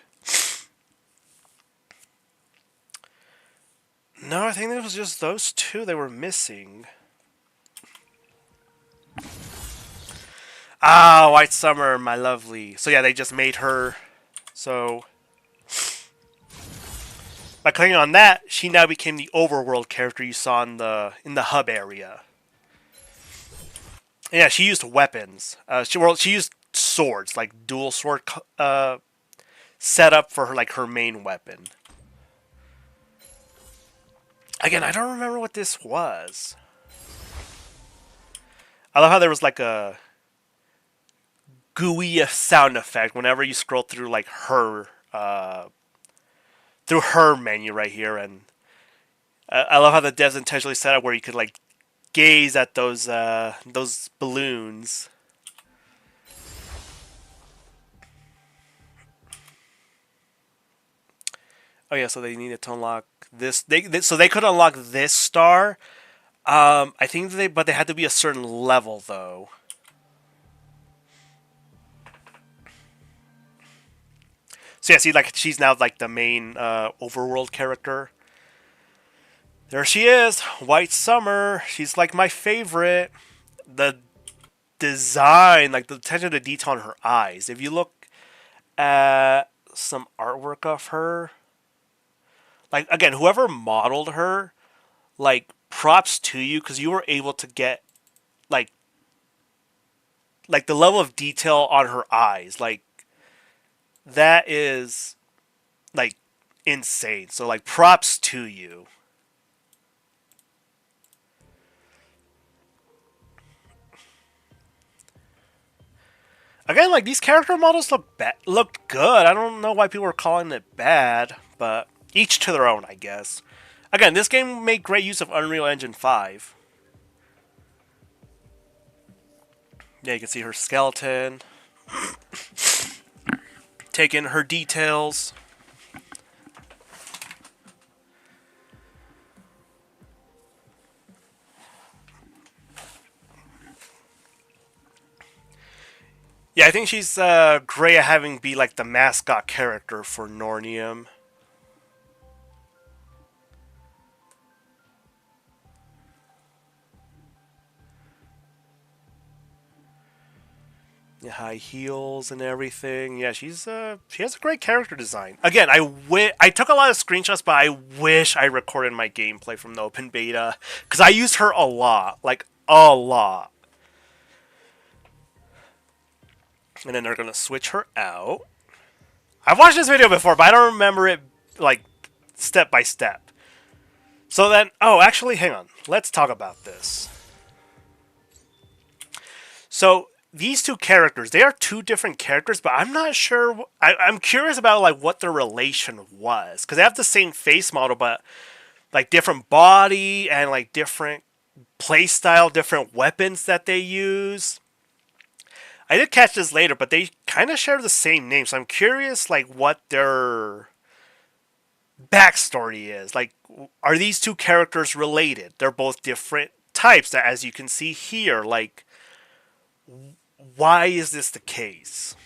[SPEAKER 1] No, I think it was just those two they were missing. Ah, White Summer, my lovely. So yeah, they just made her. So By clicking on that, she now became the overworld character you saw in the hub area. And yeah, she used weapons. She used swords, like dual sword set up for her, like her main weapon. Again, I don't remember what this was. I love how there was like a gooey sound effect whenever you scroll through like her through her menu right here, and I love how the devs intentionally set up where you could like gaze at those balloons. Oh yeah, so they needed to unlock this. So they could unlock this star. I think but they had to be a certain level though. So yeah, see, like she's now like the main overworld character. There she is, White Summer. She's like my favorite. The design, like the attention to detail on her eyes. If you look at some artwork of her, like again, whoever modeled her, like props to you because you were able to get like the level of detail on her eyes. Like that is like insane. So like props to you. Again, like these character models look good. I don't know why people are calling it bad, but each to their own, I guess. Again, this game made great use of Unreal Engine 5. Yeah, you can see her skeleton. Take in her details. Yeah, I think she's great at having be like the mascot character for Nornium. Yeah, high heels and everything. Yeah, she has a great character design. Again, I took a lot of screenshots, but I wish I recorded my gameplay from the open beta because I used her a lot, like a lot. And then they're gonna switch her out. I've watched this video before, but I don't remember it like step by step. So then, oh, actually, hang on. Let's talk about this. So these two characters, they are two different characters, but I'm not sure. I'm curious about like what their relation was because they have the same face model, but like different body and like different play style, different weapons that they use. I did catch this later, but they kind of share the same name, so I'm curious like what their backstory is. Like, are these two characters related? They're both different types, as you can see here. Like, why is this the case?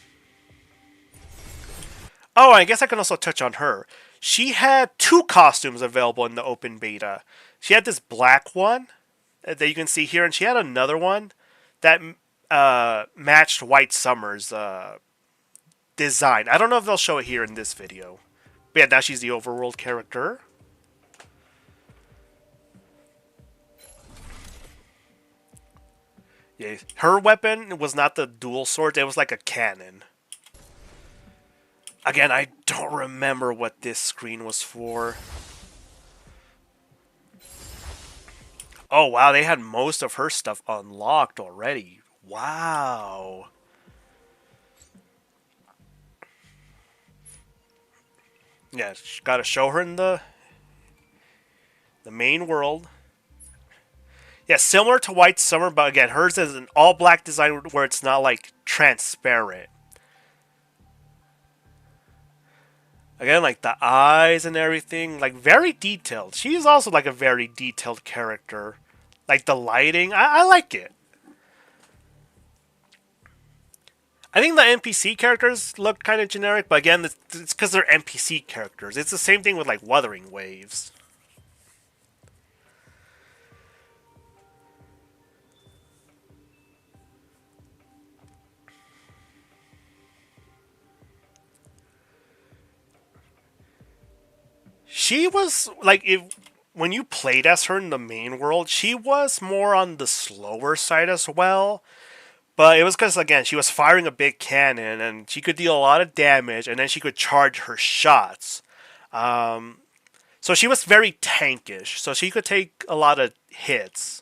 [SPEAKER 1] Oh, I guess I can also touch on her. She had two costumes available in the open beta. She had this black one that you can see here, and she had another one that matched White Summer's design. I don't know if they'll show it here in this video. But yeah, now she's the overworld character. Yeah, her weapon was not the dual sword, it was like a cannon. Again, I don't remember what this screen was for. Oh wow, they had most of her stuff unlocked already. Wow. Yeah, gotta show her in the main world. Yeah, similar to White Summer, but again, hers is an all-black design where it's not, like, transparent. Again, like, the eyes and everything, like, very detailed. She's also, like, a very detailed character. Like, the lighting, I like it. I think the NPC characters look kind of generic, but again, it's because they're NPC characters. It's the same thing with, like, Wuthering Waves. She was like if when you played as her in the main world, she was more on the slower side as well. But it was because again she was firing a big cannon and she could deal a lot of damage, and then she could charge her shots. Um, so she was very tankish. So she could take a lot of hits.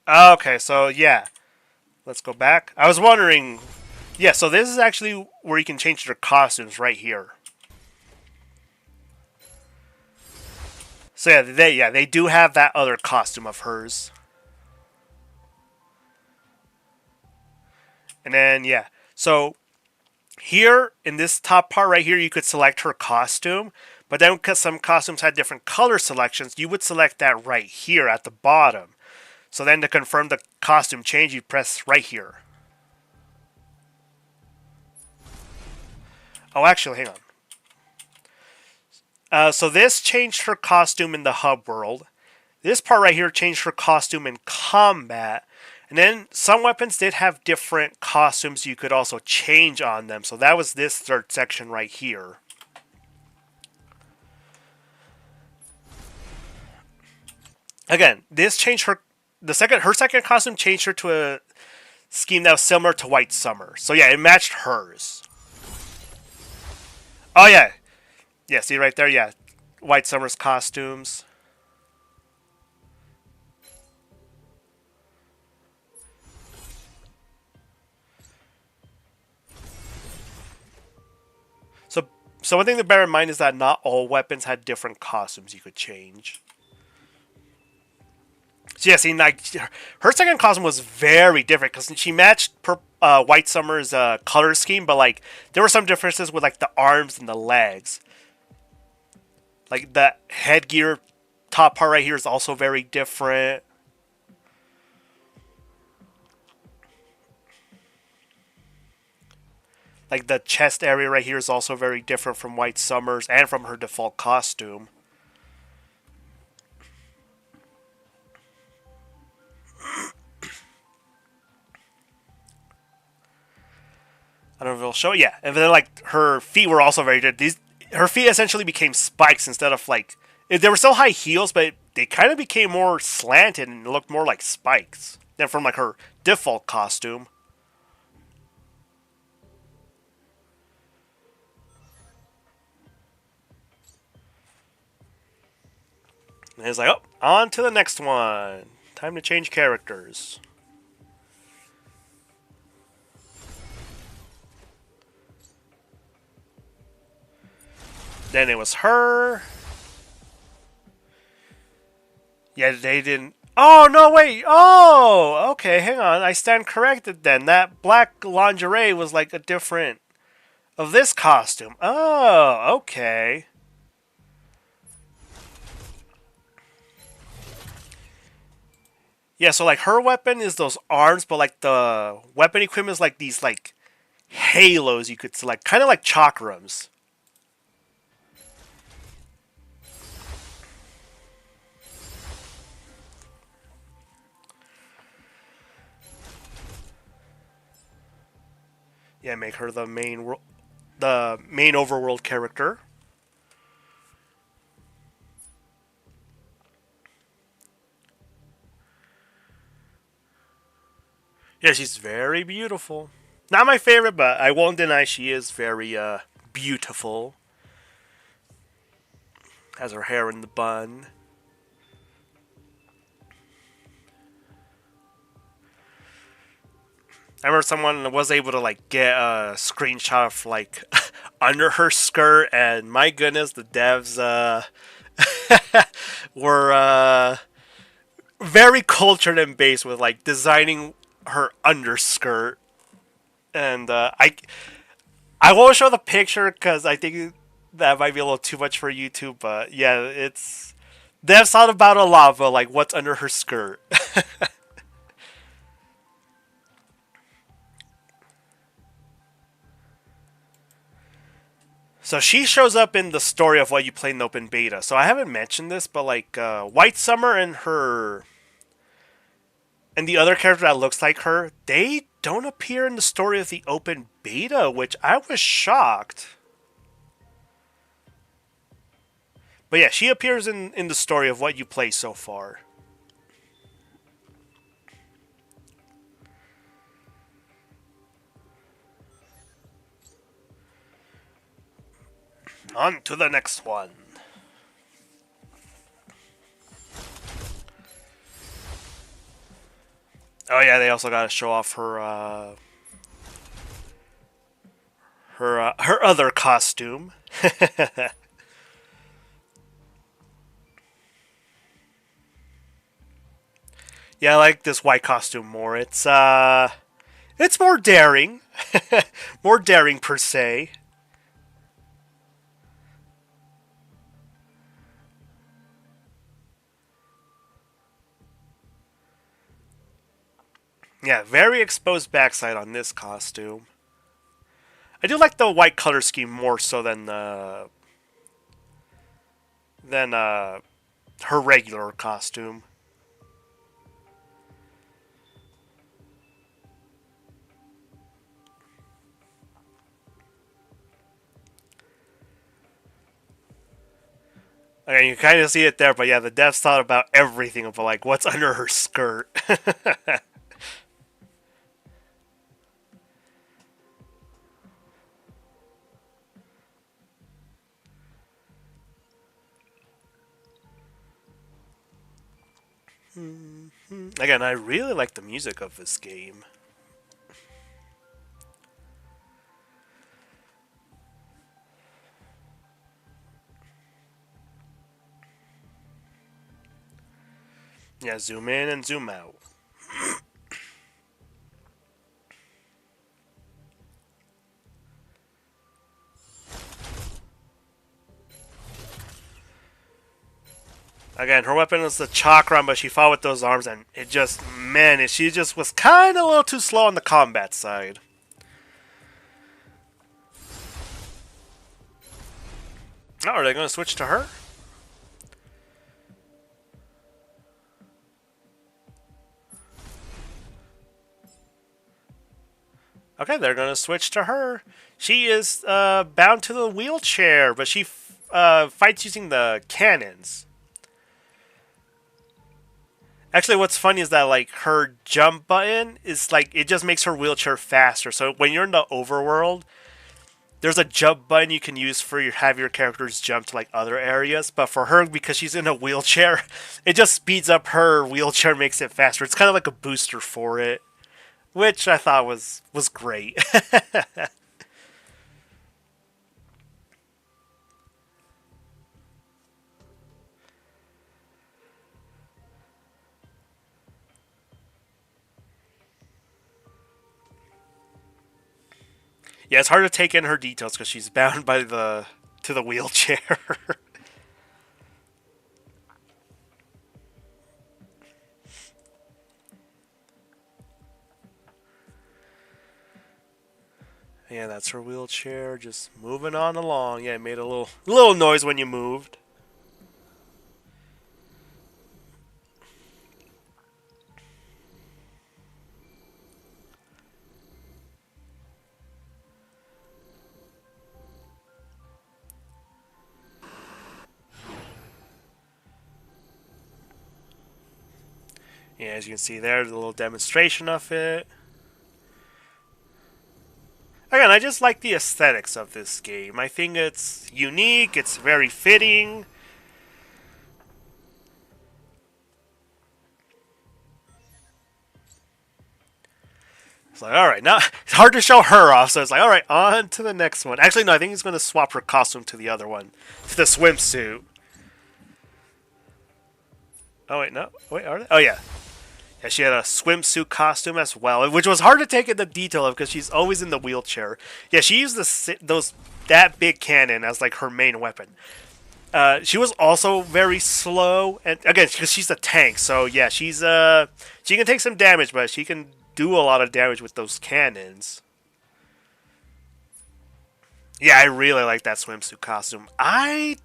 [SPEAKER 1] Okay, so yeah, let's go back. I was wondering. Yeah, so this is actually where you can change their costumes right here. So yeah they do have that other costume of hers. And then yeah. So here in this top part right here you could select her costume, but then because some costumes had different color selections, you would select that right here at the bottom. So then to confirm the costume change, you press right here. Oh, actually, hang on. So this changed her costume in the hub world. This part right here changed her costume in combat. And then some weapons did have different costumes you could also change on them. So that was this third section right here. Again, this changed her second costume changed her to a scheme that was similar to White Summer. So yeah, it matched hers. Oh yeah. Yeah, see right there, yeah. White Summer's costumes. So so one thing to bear in mind is that not all weapons had different costumes you could change. So yeah, see, like her second costume was very different because she matched White Summer's color scheme, but like there were some differences with like the arms and the legs. Like the headgear top part right here is also very different. Like the chest area right here is also very different from White Summer's and from her default costume. I don't know if it'll show. Yeah, and then like her feet were also very different. These her feet essentially became spikes instead of like they were still high heels, but they kind of became more slanted and looked more like spikes than from like her default costume. And it's like, oh, on to the next one. Time to change characters. Then it was her. Yeah, they didn't. Oh, no, wait. Oh, okay, hang on. I stand corrected then. That black lingerie was like a different of this costume. Oh, okay. Yeah, so like her weapon is those arms, but like the weapon equipment is like these like halos you could select, kind of like chakrams. Yeah, make her the main overworld character. Yeah, she's very beautiful. Not my favorite, but I won't deny she is very beautiful. Has her hair in the bun. I remember someone was able to like get a screenshot of like under her skirt, and my goodness, the devs were very cultured and based with like designing her underskirt. And I won't show the picture because I think that might be a little too much for YouTube. But yeah, it's devs thought about a lot, but like what's under her skirt. So she shows up in the story of what you play in the open beta. So I haven't mentioned this, but like White Summer and the other character that looks like her, they don't appear in the story of the open beta, which I was shocked. But yeah, she appears in the story of what you play so far. On to the next one. Oh yeah, they also got to show off her other costume. Yeah, I like this white costume more. It's more daring, more daring per se. Yeah, very exposed backside on this costume. I do like the white color scheme more so than her regular costume. Okay, you kind of see it there, but yeah, the devs thought about everything of like what's under her skirt. Again, I really like the music of this game. Yeah, zoom in and zoom out. Again, her weapon is the chakram, but she fought with those arms, and it just, man, she just was kind of a little too slow on the combat side. Oh, are they going to switch to her? Okay, they're going to switch to her. She is bound to the wheelchair, but she fights using the cannons. Actually, what's funny is that like her jump button is like it just makes her wheelchair faster. So when you're in the overworld, there's a jump button you can use for have your characters jump to like other areas. But for her, because she's in a wheelchair, it just speeds up her wheelchair, makes it faster. It's kind of like a booster for it, which I thought was great. Yeah, it's hard to take in her details because she's bound by the to the wheelchair. Yeah, that's her wheelchair, just moving on along. Yeah, it made a little noise when you moved. Yeah, as you can see there, the little demonstration of it. Again, I just like the aesthetics of this game. I think it's unique, it's very fitting. It's like, alright, now it's hard to show her off, so it's like, alright, on to the next one. Actually, no, I think he's going to swap her costume to the other one, to the swimsuit. Oh, wait, no. Wait, are they? Oh, yeah. Yeah, she had a swimsuit costume as well, which was hard to take in the detail of because she's always in the wheelchair. Yeah, she used that big cannon as like her main weapon. She was also very slow, and again, because she's a tank, so yeah, she can take some damage, but she can do a lot of damage with those cannons. Yeah, I really like that swimsuit costume. I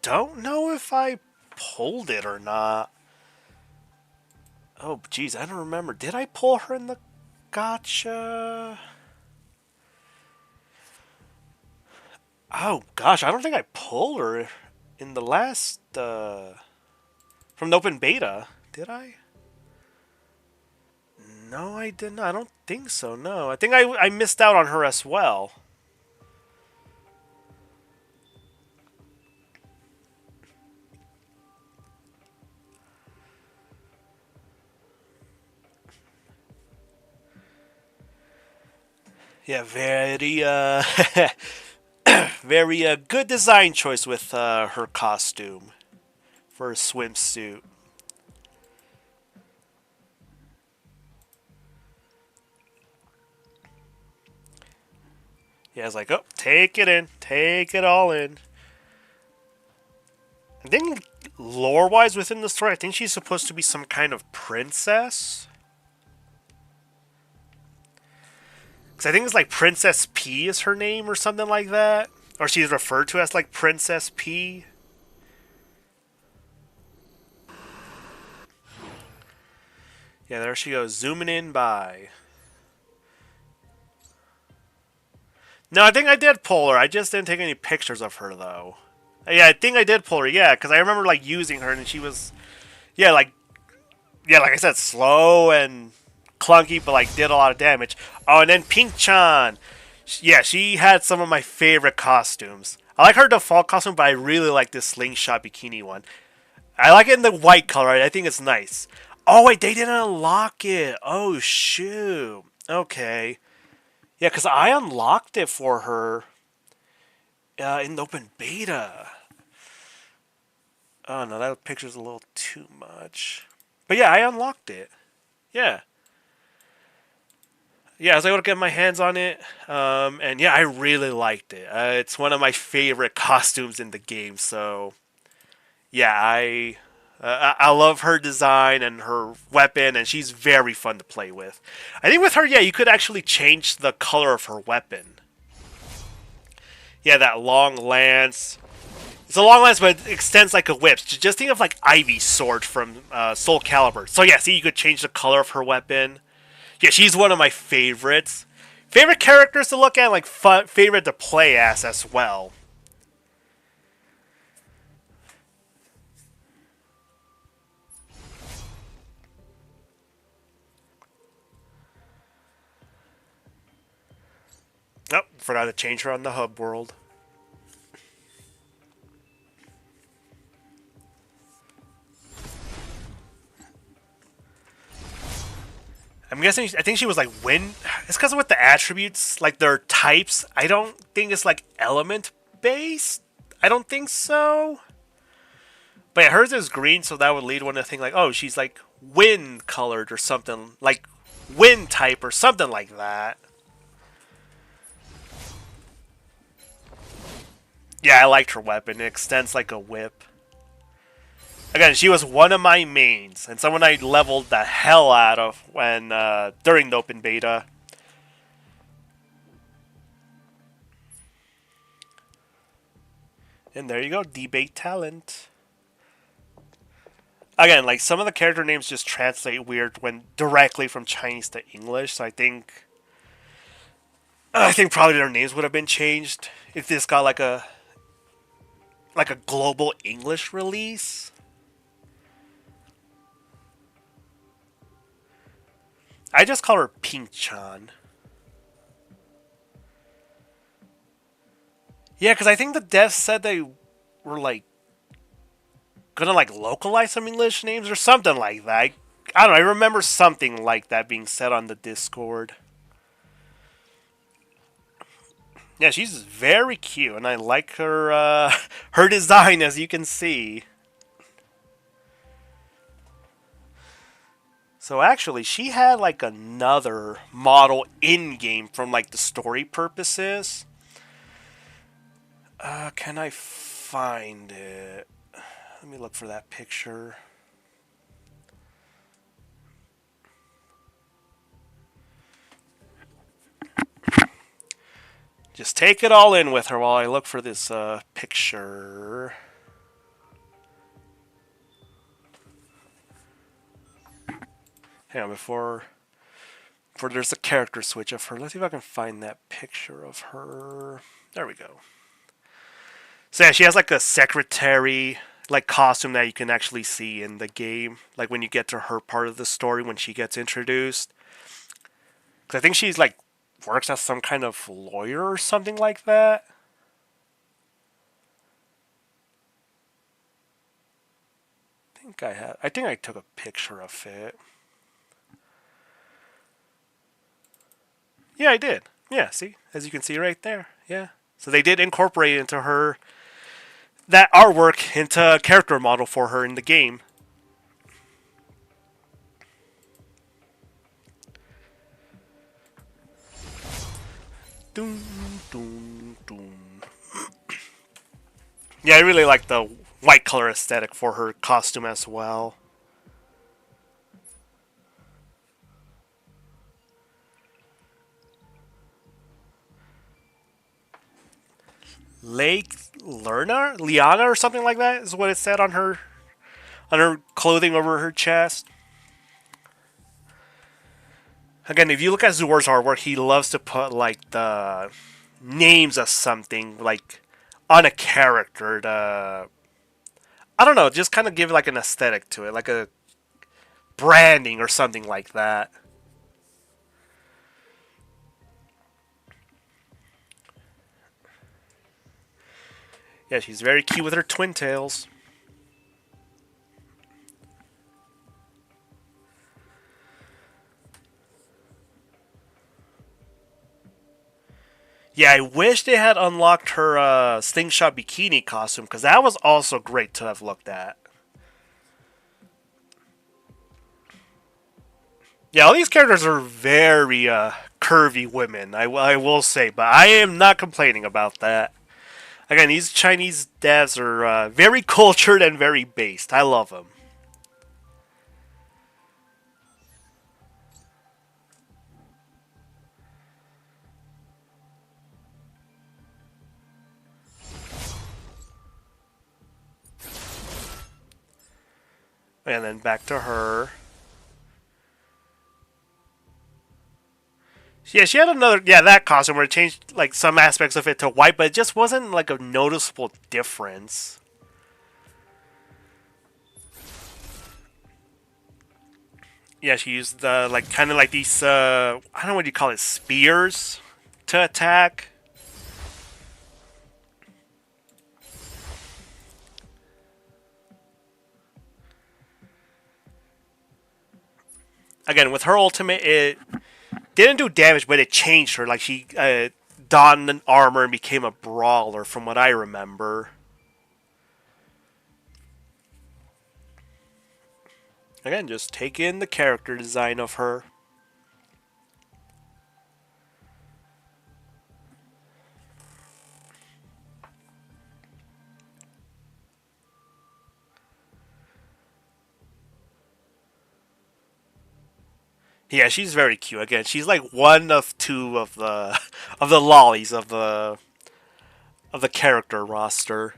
[SPEAKER 1] don't know if I pulled it or not. Oh, geez, I don't remember. Did I pull her in the gotcha? Oh, gosh, I don't think I pulled her in the last, from the open beta. Did I? No, I didn't. I don't think so, no. I think I missed out on her as well. Yeah, very, very good design choice with her costume for a swimsuit. Yeah, it's like, oh, take it in, take it all in. I think lore-wise within the story, I think she's supposed to be some kind of princess. Because I think it's like Princess P is her name or something like that. Or she's referred to as like Princess P. Yeah, there she goes, zooming in by. No, I think I did pull her. I just didn't take any pictures of her though. Yeah, I think I did pull her. Yeah, because I remember like using her and she was, yeah, like I said, slow and clunky, but like did a lot of damage. Oh, and then Pink Chan. Yeah, she had some of my favorite costumes. I like her default costume, but I really like this slingshot bikini one. I like it in the white color. I think it's nice. Oh wait, they didn't unlock it. Oh shoot. Okay. Yeah, because I unlocked it for her in the open beta. Oh no, that picture's a little too much. But yeah, I unlocked it. Yeah. Yeah, I was able to get my hands on it, and yeah, I really liked it. It's one of my favorite costumes in the game. So yeah, I love her design and her weapon, and she's very fun to play with. I think with her, yeah, you could actually change the color of her weapon. Yeah, that long lance. It's a long lance, but it extends like a whip. Just think of like Ivy's sword from Soul Calibur. So yeah, see, you could change the color of her weapon. Yeah, she's one of my favorites. Favorite characters to look at, like fun, favorite to play as well. Oh, forgot to change her on the hub world. I'm guessing. I think she was like wind. It's because with the attributes, like their types. I don't think it's like element based. I don't think so. But yeah, hers is green, so that would lead one to think like, oh, she's like wind colored or something, like wind type or something like that. Yeah, I liked her weapon. It extends like a whip. Again, she was one of my mains, and someone I leveled the hell out of when during the open beta. And there you go, debate talent. Again, like some of the character names just translate weird when directly from Chinese to English. So I think probably their names would have been changed if this got like a global English release. I just call her Pink Chan. Yeah, because I think the devs said they were like gonna like localize some English names or something like that. I don't know. I remember something like that being said on the Discord. Yeah, she's very cute, and I like her her design, as you can see. So actually, she had like another model in game from like the story purposes. Can I find it? Let me look for that picture. Just take it all in with her while I look for this picture. Hang on, before there's a character switch of her. Let's see if I can find that picture of her. There we go. So yeah, she has like a secretary like costume that you can actually see in the game. Like when you get to her part of the story when she gets introduced. Cause I think she's like works as some kind of lawyer or something like that. I think I took a picture of it. Yeah, I did. Yeah, see? As you can see right there. Yeah. So they did incorporate into her that artwork into a character model for her in the game. Doom, doom, doom. Yeah, I really like the white color aesthetic for her costume as well. Lake Liana or something like that is what it said on her clothing over her chest. Again, if you look at Zuor's artwork, he loves to put like the names of something like on a character to, I don't know, just kind of give like an aesthetic to it, like a branding or something like that. Yeah, she's very cute with her twin tails. Yeah, I wish they had unlocked her slingshot bikini costume, because that was also great to have looked at. Yeah, all these characters are very curvy women, I will say, but I am not complaining about that. Again, these Chinese devs are very cultured and very based. I love them. And then back to her. Yeah, she had another, yeah, that costume where it changed like some aspects of it to white, but it just wasn't like a noticeable difference. Yeah, she used like kind of like these I don't know what you call it, spears to attack. Again, with her ultimate, it didn't do damage, but it changed her. Like she donned an armor and became a brawler, from what I remember. Again, just take in the character design of her. Yeah, she's very cute. Again, she's like one of two of the of the lollies of the character roster.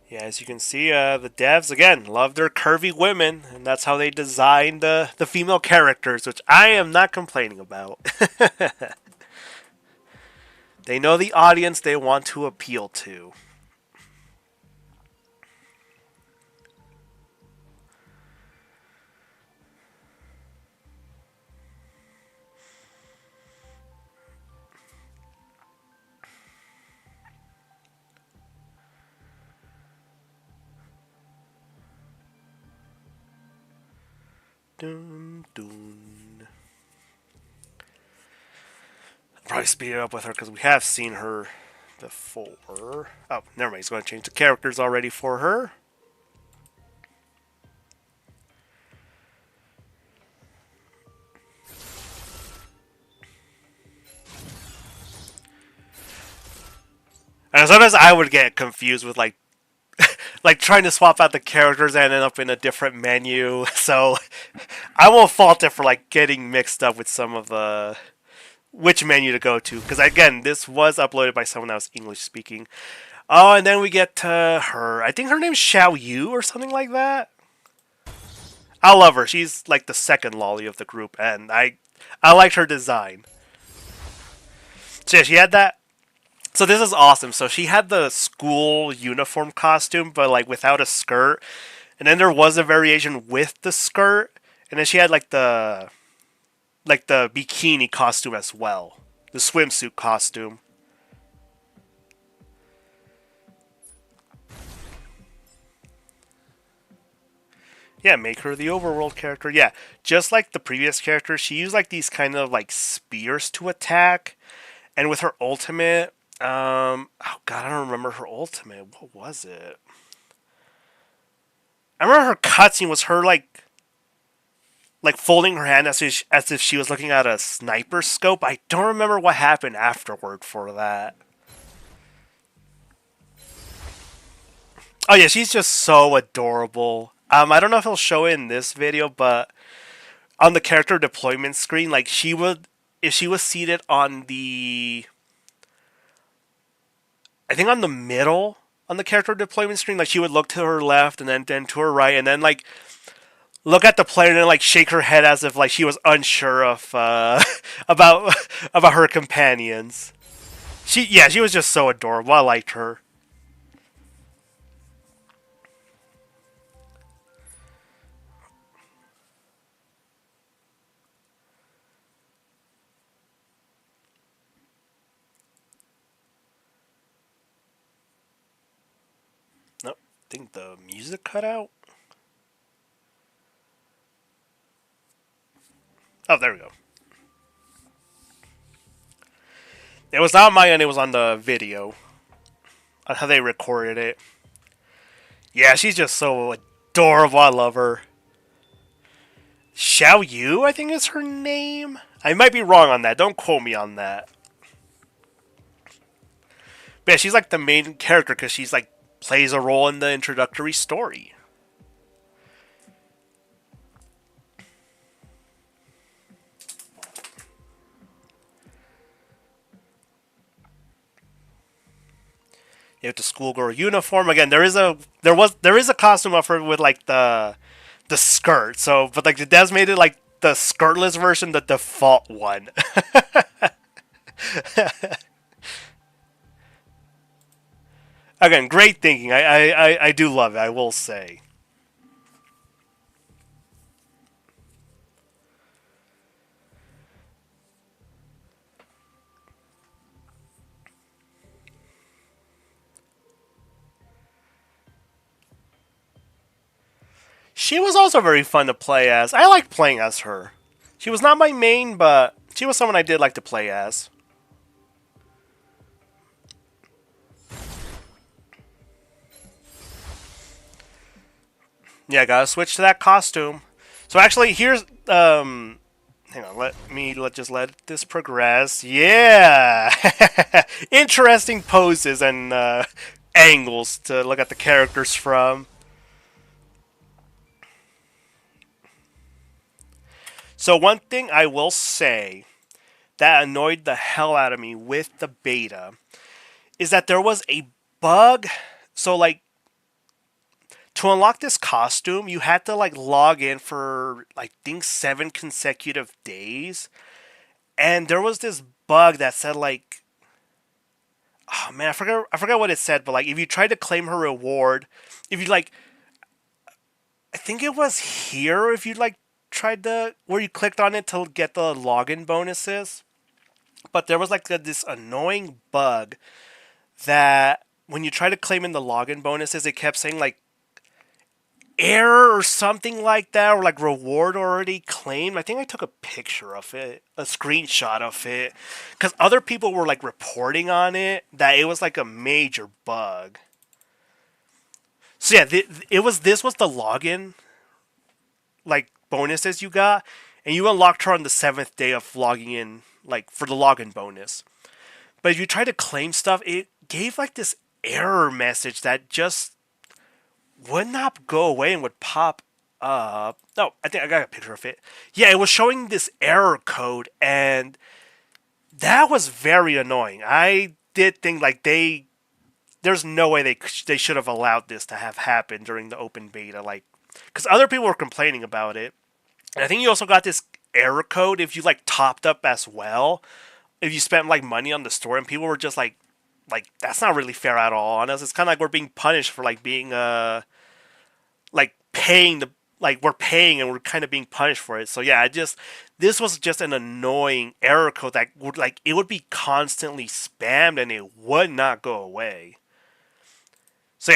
[SPEAKER 1] Yeah, as you can see, the devs again love their curvy women, and that's how they designed the female characters, which I am not complaining about. They know the audience they want to appeal to. Dun, dun. I'll probably speed it up with her because we have seen her before. Oh, never mind. He's going to change the characters already for her. And as sometimes I would get confused with like trying to swap out the characters and end up in a different menu. So I won't fault it for like getting mixed up with some of the which menu to go to. Because again, this was uploaded by someone that was English speaking. Oh, and then we get to her. I think her name's Xiao Yu or something like that. I love her. She's like the second lolly of the group, and I liked her design. So yeah, she had that. So this is awesome. So she had the school uniform costume, but like without a skirt. And then there was a variation with the skirt, and then she had like the bikini costume as well, the swimsuit costume. Yeah, make her the overworld character. Yeah, just like the previous character, she used like these kind of like spears to attack, and with her ultimate, oh god, I don't remember her ultimate. What was it? I remember her cutscene was her like folding her hand as if she was looking at a sniper scope. I don't remember what happened afterward for that. Oh yeah, she's just so adorable. I don't know if he'll show it in this video, but on the character deployment screen, like she would, if she was seated on the, I think on the middle on the character deployment screen, like she would look to her left and then to her right, and then like look at the player and then like shake her head as if like she was unsure of about about her companions. She was just so adorable. I liked her. Nope, I think the music cut out. Oh, there we go. It was not on my end. It was on the video on how they recorded it. Yeah, she's just so adorable. I love her. Xiao Yu, I think is her name. I might be wrong on that. Don't quote me on that. But yeah, she's like the main character because she's like plays a role in the introductory story. You have the schoolgirl uniform again. There is a costume of her with like the skirt. So, but like the devs made it like the skirtless version, the default one. Again, great thinking. I do love it. I will say. She was also very fun to play as. I liked playing as her. She was not my main, but she was someone I did like to play as. Yeah, gotta switch to that costume. So actually, here's hang on. Let this progress. Yeah, interesting poses and angles to look at the characters from. So one thing I will say that annoyed the hell out of me with the beta is that there was a bug. So like to unlock this costume, you had to like log in for I think 7 consecutive days, and there was this bug that said like, oh man, I forgot what it said, but like if you tried to claim her reward, if you like, I think it was here, if you like tried to where you clicked on it to get the login bonuses, but there was like this annoying bug that when you try to claim in the login bonuses, it kept saying like error or something like that, or like reward already claimed. I think I took a picture of it, a screenshot of it, because other people were like reporting on it that it was like a major bug. So yeah, this was the login like bonuses you got, and you unlocked her on the 7th day of logging in, like for the login bonus. But if you try to claim stuff, gave like this error message that just would not go away and would pop up. No, I think I got a picture of it. Yeah, it was showing this error code, and that was very annoying. I did think like there's no way they should have allowed this to have happened during the open beta, like, because other people were complaining about it, and I think you also got this error code if you like topped up as well. If you spent like money on the store, and people were just like that's not really fair at all on us. It's kind of like we're being punished for like being like paying the like we're paying and we're kind of being punished for it. So yeah, this was just an annoying error code that would like it would be constantly spammed and it would not go away. So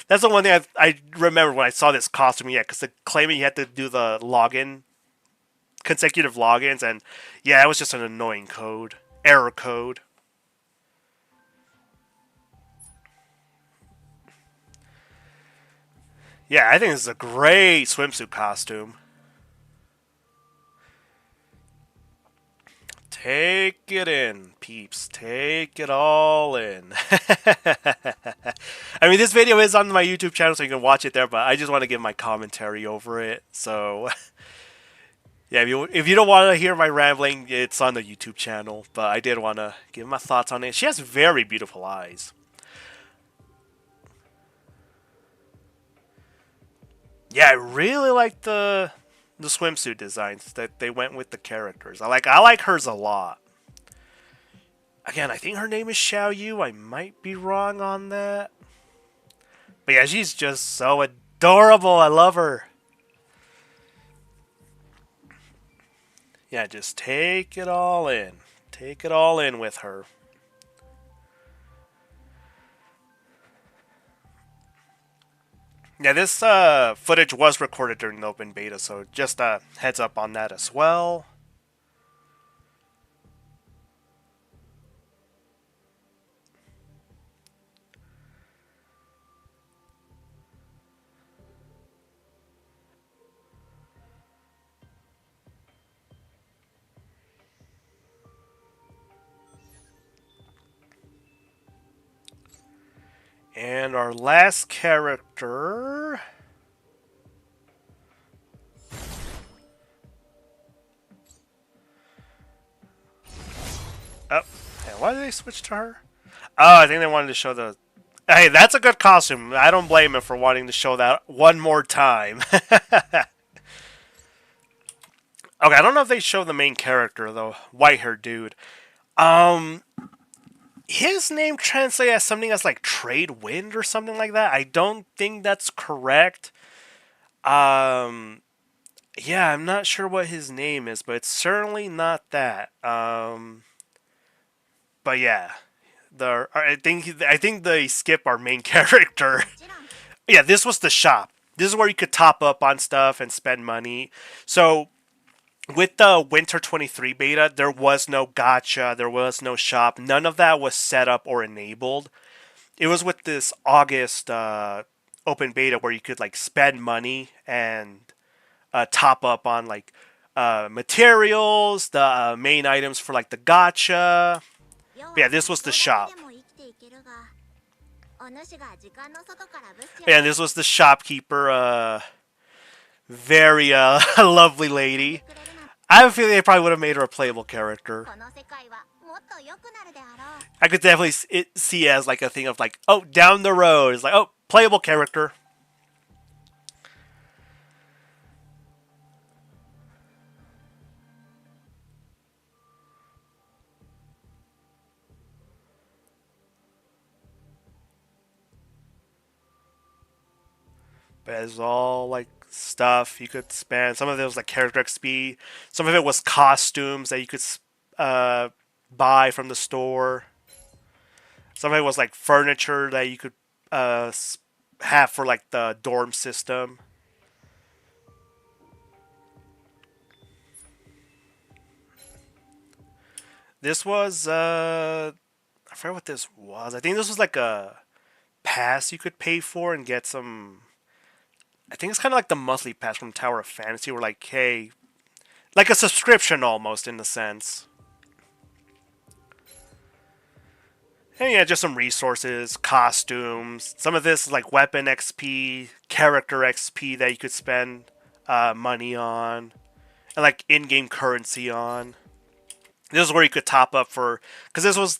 [SPEAKER 1] that's the one thing I remember when I saw this costume. Yeah, because claiming you had to do the login consecutive logins, and yeah, it was just an annoying code error code. Yeah, I think this is a great swimsuit costume. Take it in, peeps. Take it all in. I mean, this video is on my YouTube channel, so you can watch it there, but I just want to give my commentary over it. So, yeah, if you don't want to hear my rambling, it's on the YouTube channel, but I did want to give my thoughts on it. She has very beautiful eyes. Yeah, I really like the swimsuit designs that they went with the characters. I like hers a lot. Again, I think her name is Xiao Yu. I might be wrong on that. But yeah, she's just so adorable. I love her. Yeah, just take it all in. Take it all in with her. Yeah, this footage was recorded during the open beta, so just a heads up on that as well. And our last character... Oh, hey, why did they switch to her? Oh, I think they wanted to show the... Hey, that's a good costume. I don't blame him for wanting to show that one more time. Okay, I don't know if they show the main character, though. White-haired dude. His name translates as something as like Trade Wind or something like that. I don't think that's correct. Yeah, I'm not sure what his name is, but it's certainly not that. But yeah, I think they skip our main character. Yeah, this was the shop. This is where you could top up on stuff and spend money. So with the Winter 23 beta, there was no gacha, there was no shop. None of that was set up or enabled. It was with this August open beta where you could like spend money and top up on like materials, the main items for like the gacha. But yeah, this was the shop. And this was the shopkeeper. Very lovely lady. I have a feeling they probably would have made her a playable character. I could definitely see it as like a thing of like, oh, down the road. It's like, oh, playable character. But it's all like stuff you could spend. Some of it was like character XP. Some of it was costumes that you could buy from the store. Some of it was like furniture that you could have for like the dorm system. This was I forget what this was. I think this was like a pass you could pay for and get some. I think it's kind of like the monthly pass from Tower of Fantasy, where like, hey, like a subscription almost in a sense. And yeah, just some resources, costumes. Some of this is like weapon XP, character XP that you could spend money on, and like in-game currency on. This is where you could top up for, because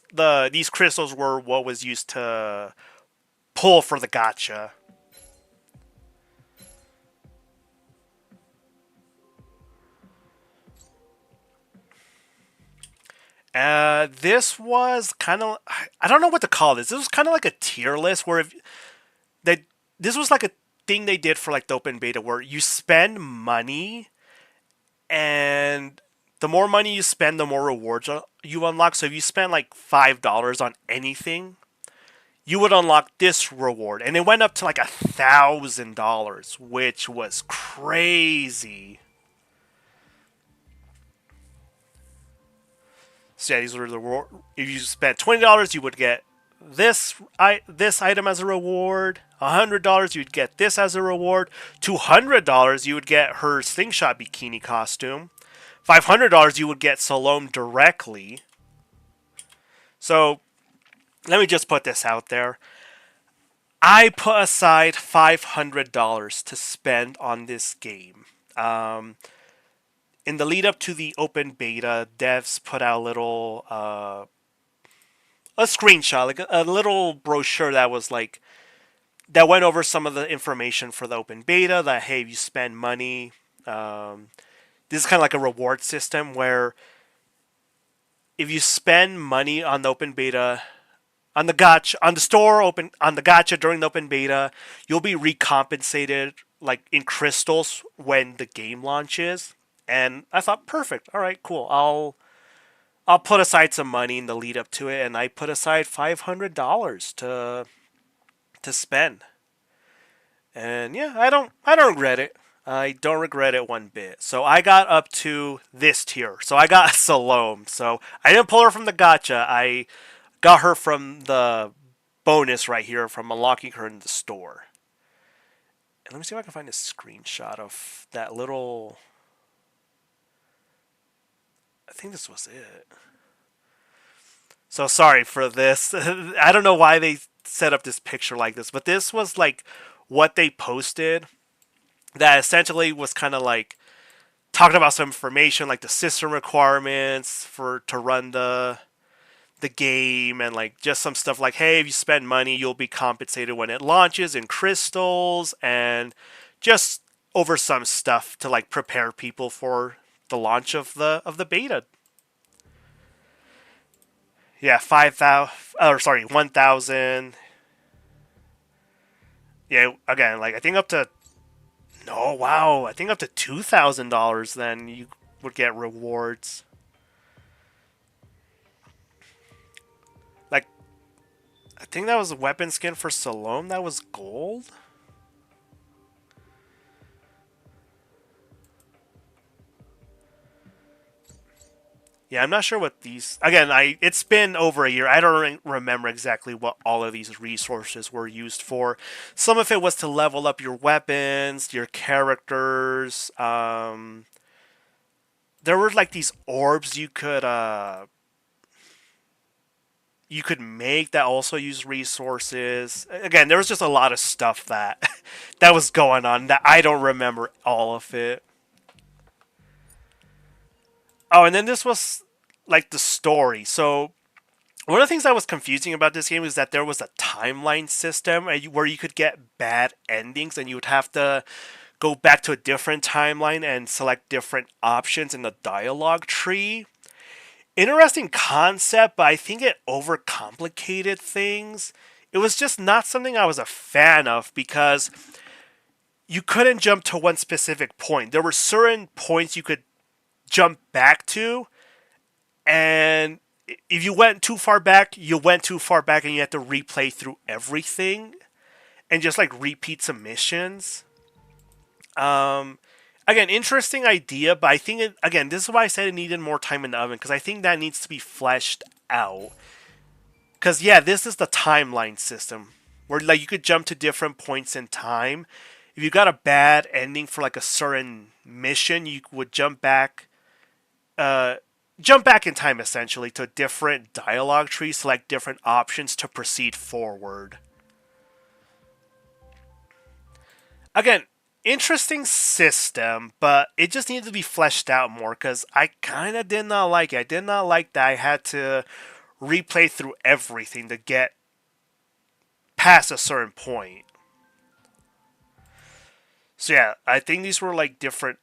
[SPEAKER 1] these crystals were what was used to pull for the gotcha. This was kind of, I don't know what to call this. This was kind of like a tier list where if they this was like a thing they did for like the open beta where you spend money, and the more money you spend, the more rewards you unlock. So if you spend like $5 on anything, you would unlock this reward, and it went up to like $1,000, which was crazy. So yeah, these were the reward. If you spent $20, you would get this item as a reward. $100, you'd get this as a reward. $200, you would get her slingshot bikini costume. $500, you would get Salome directly. So let me just put this out there. I put aside $500 to spend on this game. In the lead up to the open beta, devs put out a screenshot, like a little brochure that was like that went over some of the information for the open beta. That hey, if you spend money, this is kind of like a reward system where if you spend money on the open beta, on the gotcha, on the store open, on the gotcha during the open beta, you'll be recompensated like in crystals when the game launches. And I thought, perfect. All right, cool. I'll put aside some money in the lead up to it, and I put aside $500 to spend. And yeah, I don't regret it. I don't regret it one bit. So I got up to this tier. So I got Salome. So I didn't pull her from the gotcha. I got her from the bonus right here from unlocking her in the store. And let me see if I can find a screenshot of that little. I think this was it. So sorry for this. I don't know why they set up this picture like this, but this was like what they posted that essentially was kind of like talking about some information like the system requirements for to run the game, and like just some stuff like hey, if you spend money you'll be compensated when it launches in crystals, and just over some stuff to like prepare people for the launch of the beta. Yeah, 5,000 or sorry, 1,000. Yeah, again, like I think up to no, wow, I think up to $2,000 then you would get rewards. Like I think that was a weapon skin for Salome that was gold. Yeah, I'm not sure what these. Again, it's been over a year. I don't remember exactly what all of these resources were used for. Some of it was to level up your weapons, your characters. There were like these orbs you could make that also use resources. Again, there was just a lot of stuff that that was going on that I don't remember all of it. Oh, and then this was like the story. So one of the things that was confusing about this game is that there was a timeline system where you could get bad endings, and you would have to go back to a different timeline and select different options in the dialogue tree. Interesting concept, but I think it overcomplicated things. It was just not something I was a fan of because you couldn't jump to one specific point. There were certain points you could jump back to, and if you went too far back, you went too far back, and you had to replay through everything and just like repeat some missions. Um, Again, interesting idea, but I think again, this is why I said it needed more time in the oven because I think that needs to be fleshed out. Because yeah, this is the timeline system where like you could jump to different points in time. If you got a bad ending for like a certain mission, you would jump back. Uh, jump back in time essentially to different dialogue trees, select different options to proceed forward. Again, interesting system, but it just needed to be fleshed out more because I kind of did not like it. I did not like that I had to replay through everything to get past a certain point. So yeah, I think these were like different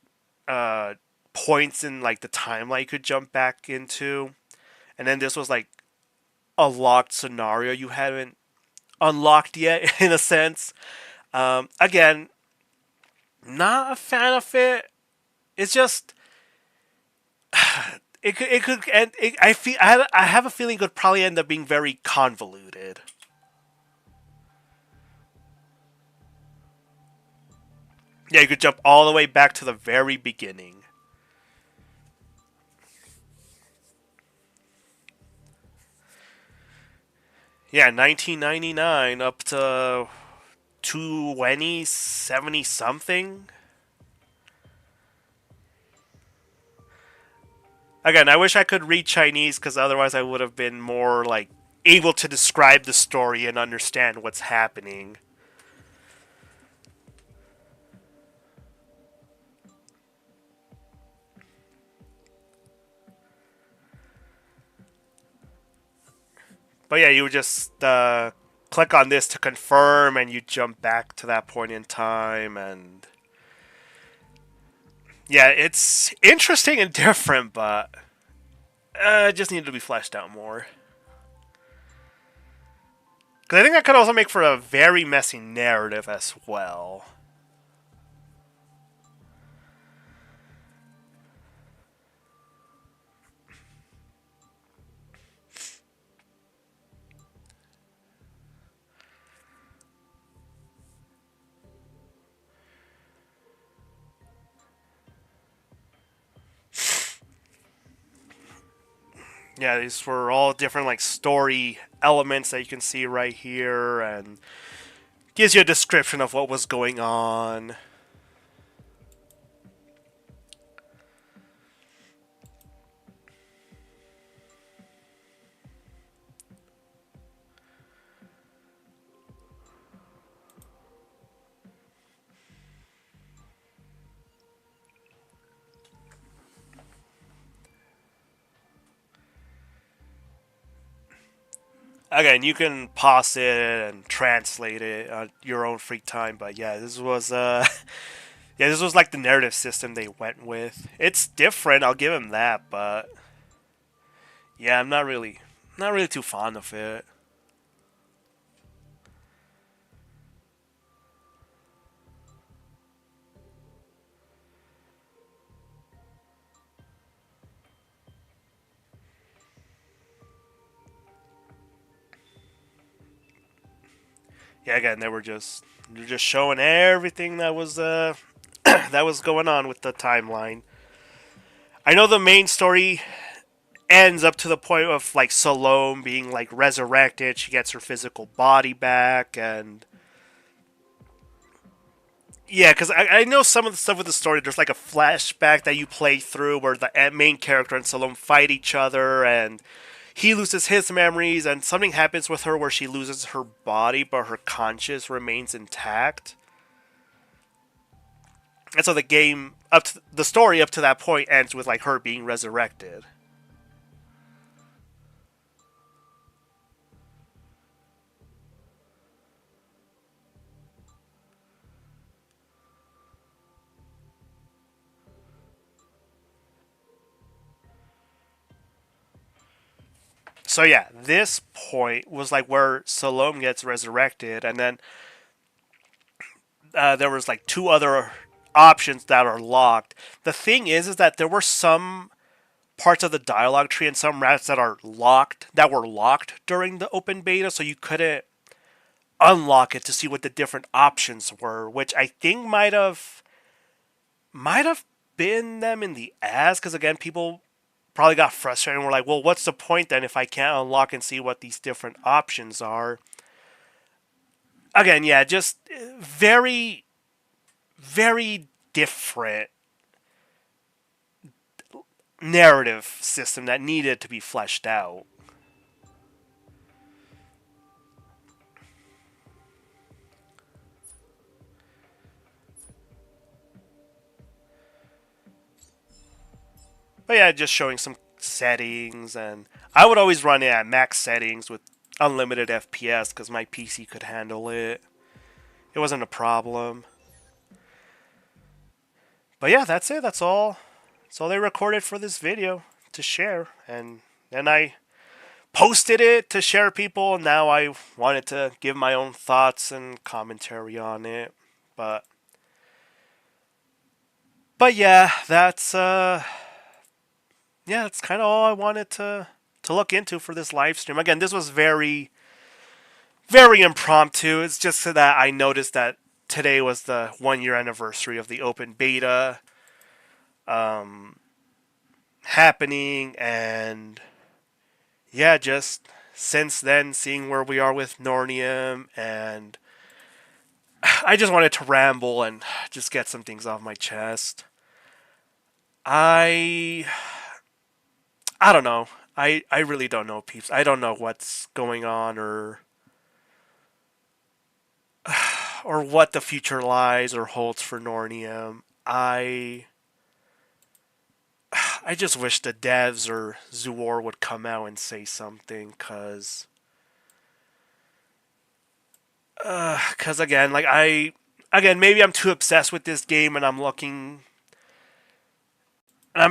[SPEAKER 1] uh, points in like the timeline you could jump back into, and then this was like a locked scenario you haven't unlocked yet in a sense. Again, not a fan of it. It's just it could and I feel I have a feeling it could probably end up being very convoluted. Yeah, you could jump all the way back to the very beginning. Yeah, 1999 up to 20, 70 something. Again, I wish I could read Chinese because otherwise I would have been more like able to describe the story and understand what's happening. But yeah, you would just click on this to confirm, and you jump back to that point in time. And yeah, it's interesting and different, but it just needed to be fleshed out more. Because I think that could also make for a very messy narrative as well. Yeah, these were all different like story elements that you can see right here, and gives you a description of what was going on. Again, you can pause it and translate it at your own free time, but yeah, this was yeah, this was like the narrative system they went with. It's different, I'll give him that, but yeah, I'm not really too fond of it. Yeah, again, they're just showing everything that was that was going on with the timeline. I know the main story ends up to the point of like Salome being like resurrected. She gets her physical body back, and yeah, because I know some of the stuff with the story. There's like a flashback that you play through where the main character and Salome fight each other, and he loses his memories, and something happens with her where she loses her body, but her conscience remains intact. And so the game the story up to that point ends with like her being resurrected. So yeah, this point was like where Salome gets resurrected, and then there was like two other options that are locked. The thing is that there were some parts of the dialogue tree and some routes that were locked during the open beta, so you couldn't unlock it to see what the different options were, which I think might have been them in the ass, because again, people probably got frustrated and were like, well, what's the point then if I can't unlock and see what these different options are? Again, yeah, just very, very different narrative system that needed to be fleshed out. But yeah, just showing some settings, and I would always run it at max settings with unlimited FPS because my PC could handle it. It wasn't a problem. But yeah, that's it. That's all. That's all they recorded for this video to share, and then I posted it to share people. And now I wanted to give my own thoughts and commentary on it. But yeah, that's kind of all I wanted to look into for this live stream. Again, this was very very impromptu. It's just so that I noticed that today was the 1 year anniversary of the open beta happening, and yeah, just since then, seeing where we are with Nornium, and I just wanted to ramble and just get some things off my chest. I I don't know. I really don't know, peeps. I don't know what's going on or what the future lies or holds for Nornium. I just wish the devs or Zuor would come out and say something, cause again, maybe I'm too obsessed with this game and I'm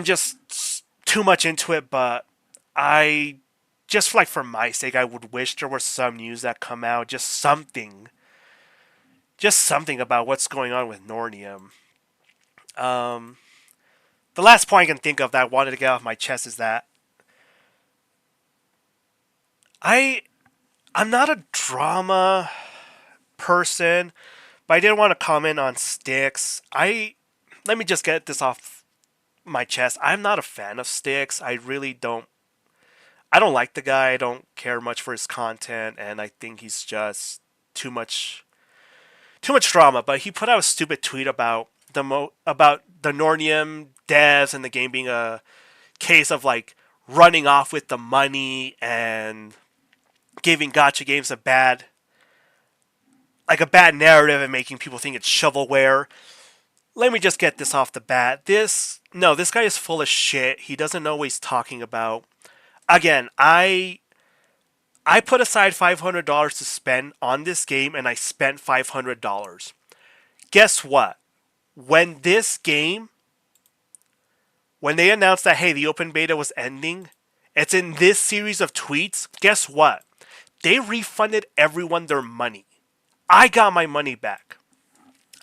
[SPEAKER 1] just too much into it. But I just like for my sake, I would wish there was some news that come out, just something about what's going on with Nornium. Um, the last point I can think of that I wanted to get off my chest is that I I'm not a drama person, but I did want to comment on Styx. I Let me just get this off my chest. I'm not a fan of Styx. I don't like the guy. I don't care much for his content, and I think he's just too much drama. But he put out a stupid tweet about about the Nornium devs and the game being a case of like running off with the money and giving gotcha games a bad narrative and making people think it's shovelware. Let me just get this off the bat. This guy is full of shit. He doesn't know what he's talking about. Again, I put aside $500 to spend on this game, and I spent $500. Guess what? When this game, when they announced that, hey, the open beta was ending, it's in this series of tweets. Guess what? They refunded everyone their money. I got my money back.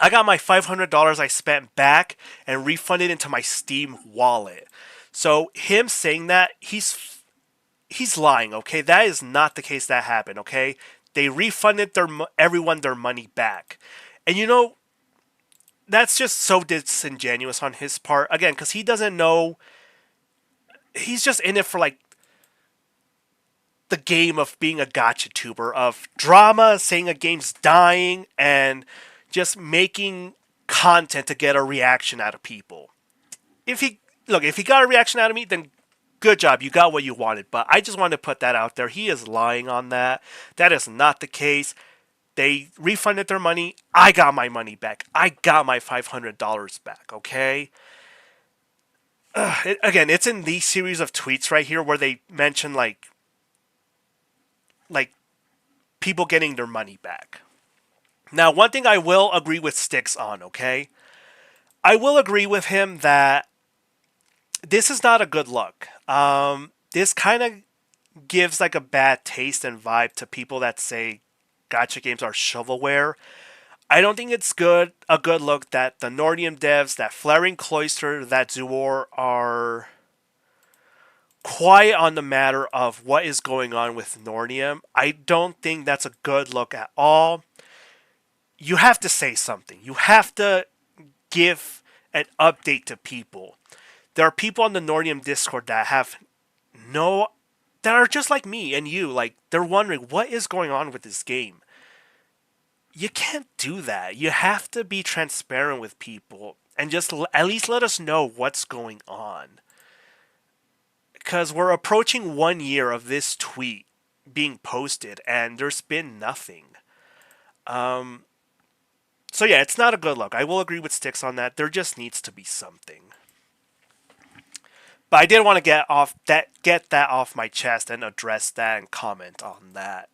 [SPEAKER 1] I got my $500 I spent back and refunded into my Steam wallet. So him saying that, he's lying, okay? That is not the case that happened, okay? They refunded everyone their money back. And that's just so disingenuous on his part. Again, because he doesn't know. He's just in it for like the game of being a gotcha tuber, of drama, saying a game's dying, and just making content to get a reaction out of people. If he got a reaction out of me, then good job, you got what you wanted. But I just wanted to put that out there. He is lying on that. That is not the case. They refunded their money. I got my money back. I got my $500 back, okay? Again, it's in these series of tweets right here where they mention like people getting their money back. Now, one thing I will agree with Styx on, okay? I will agree with him that this is not a good look. This kind of gives like a bad taste and vibe to people that say gacha games are shovelware. I don't think it's a good look that the Nornium devs, that Flaring Cloister, that Zuor are quiet on the matter of what is going on with Nornium. I don't think that's a good look at all. You have to say something. You have to give an update to people. There are people on the Nornium Discord that that are just like me and you. Like, they're wondering what is going on with this game. You can't do that. You have to be transparent with people and just at least let us know what's going on. because we're approaching 1 year of this tweet being posted, and there's been nothing. Um, so yeah, it's not a good look. I will agree with Sticks on that. There just needs to be something. But I did want to get that off my chest and address that and comment on that.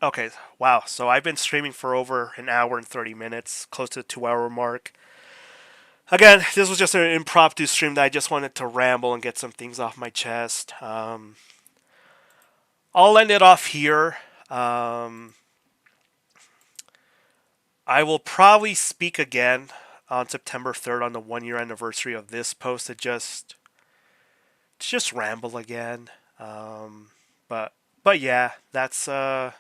[SPEAKER 1] Okay, wow. So I've been streaming for over an hour and 30 minutes, close to the 2 hour mark. Again, this was just an impromptu stream that I just wanted to ramble and get some things off my chest. I'll end it off here. I will probably speak again on September 3rd on the 1 year anniversary of this post to just ramble again. But yeah, that's 1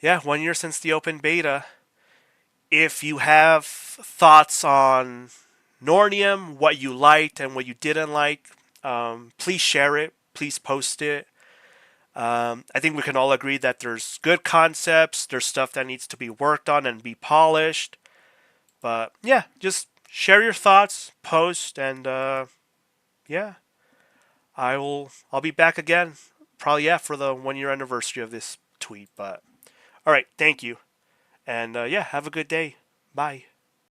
[SPEAKER 1] year since the open beta. If you have thoughts on Nornium, what you liked and what you didn't like, please share it. Please post it. I think we can all agree that there's good concepts. There's stuff that needs to be worked on and be polished. But yeah, just share your thoughts, post, and yeah, I'll be back again. Probably for the 1 year anniversary of this tweet. But all right, thank you, and yeah, have a good day. Bye.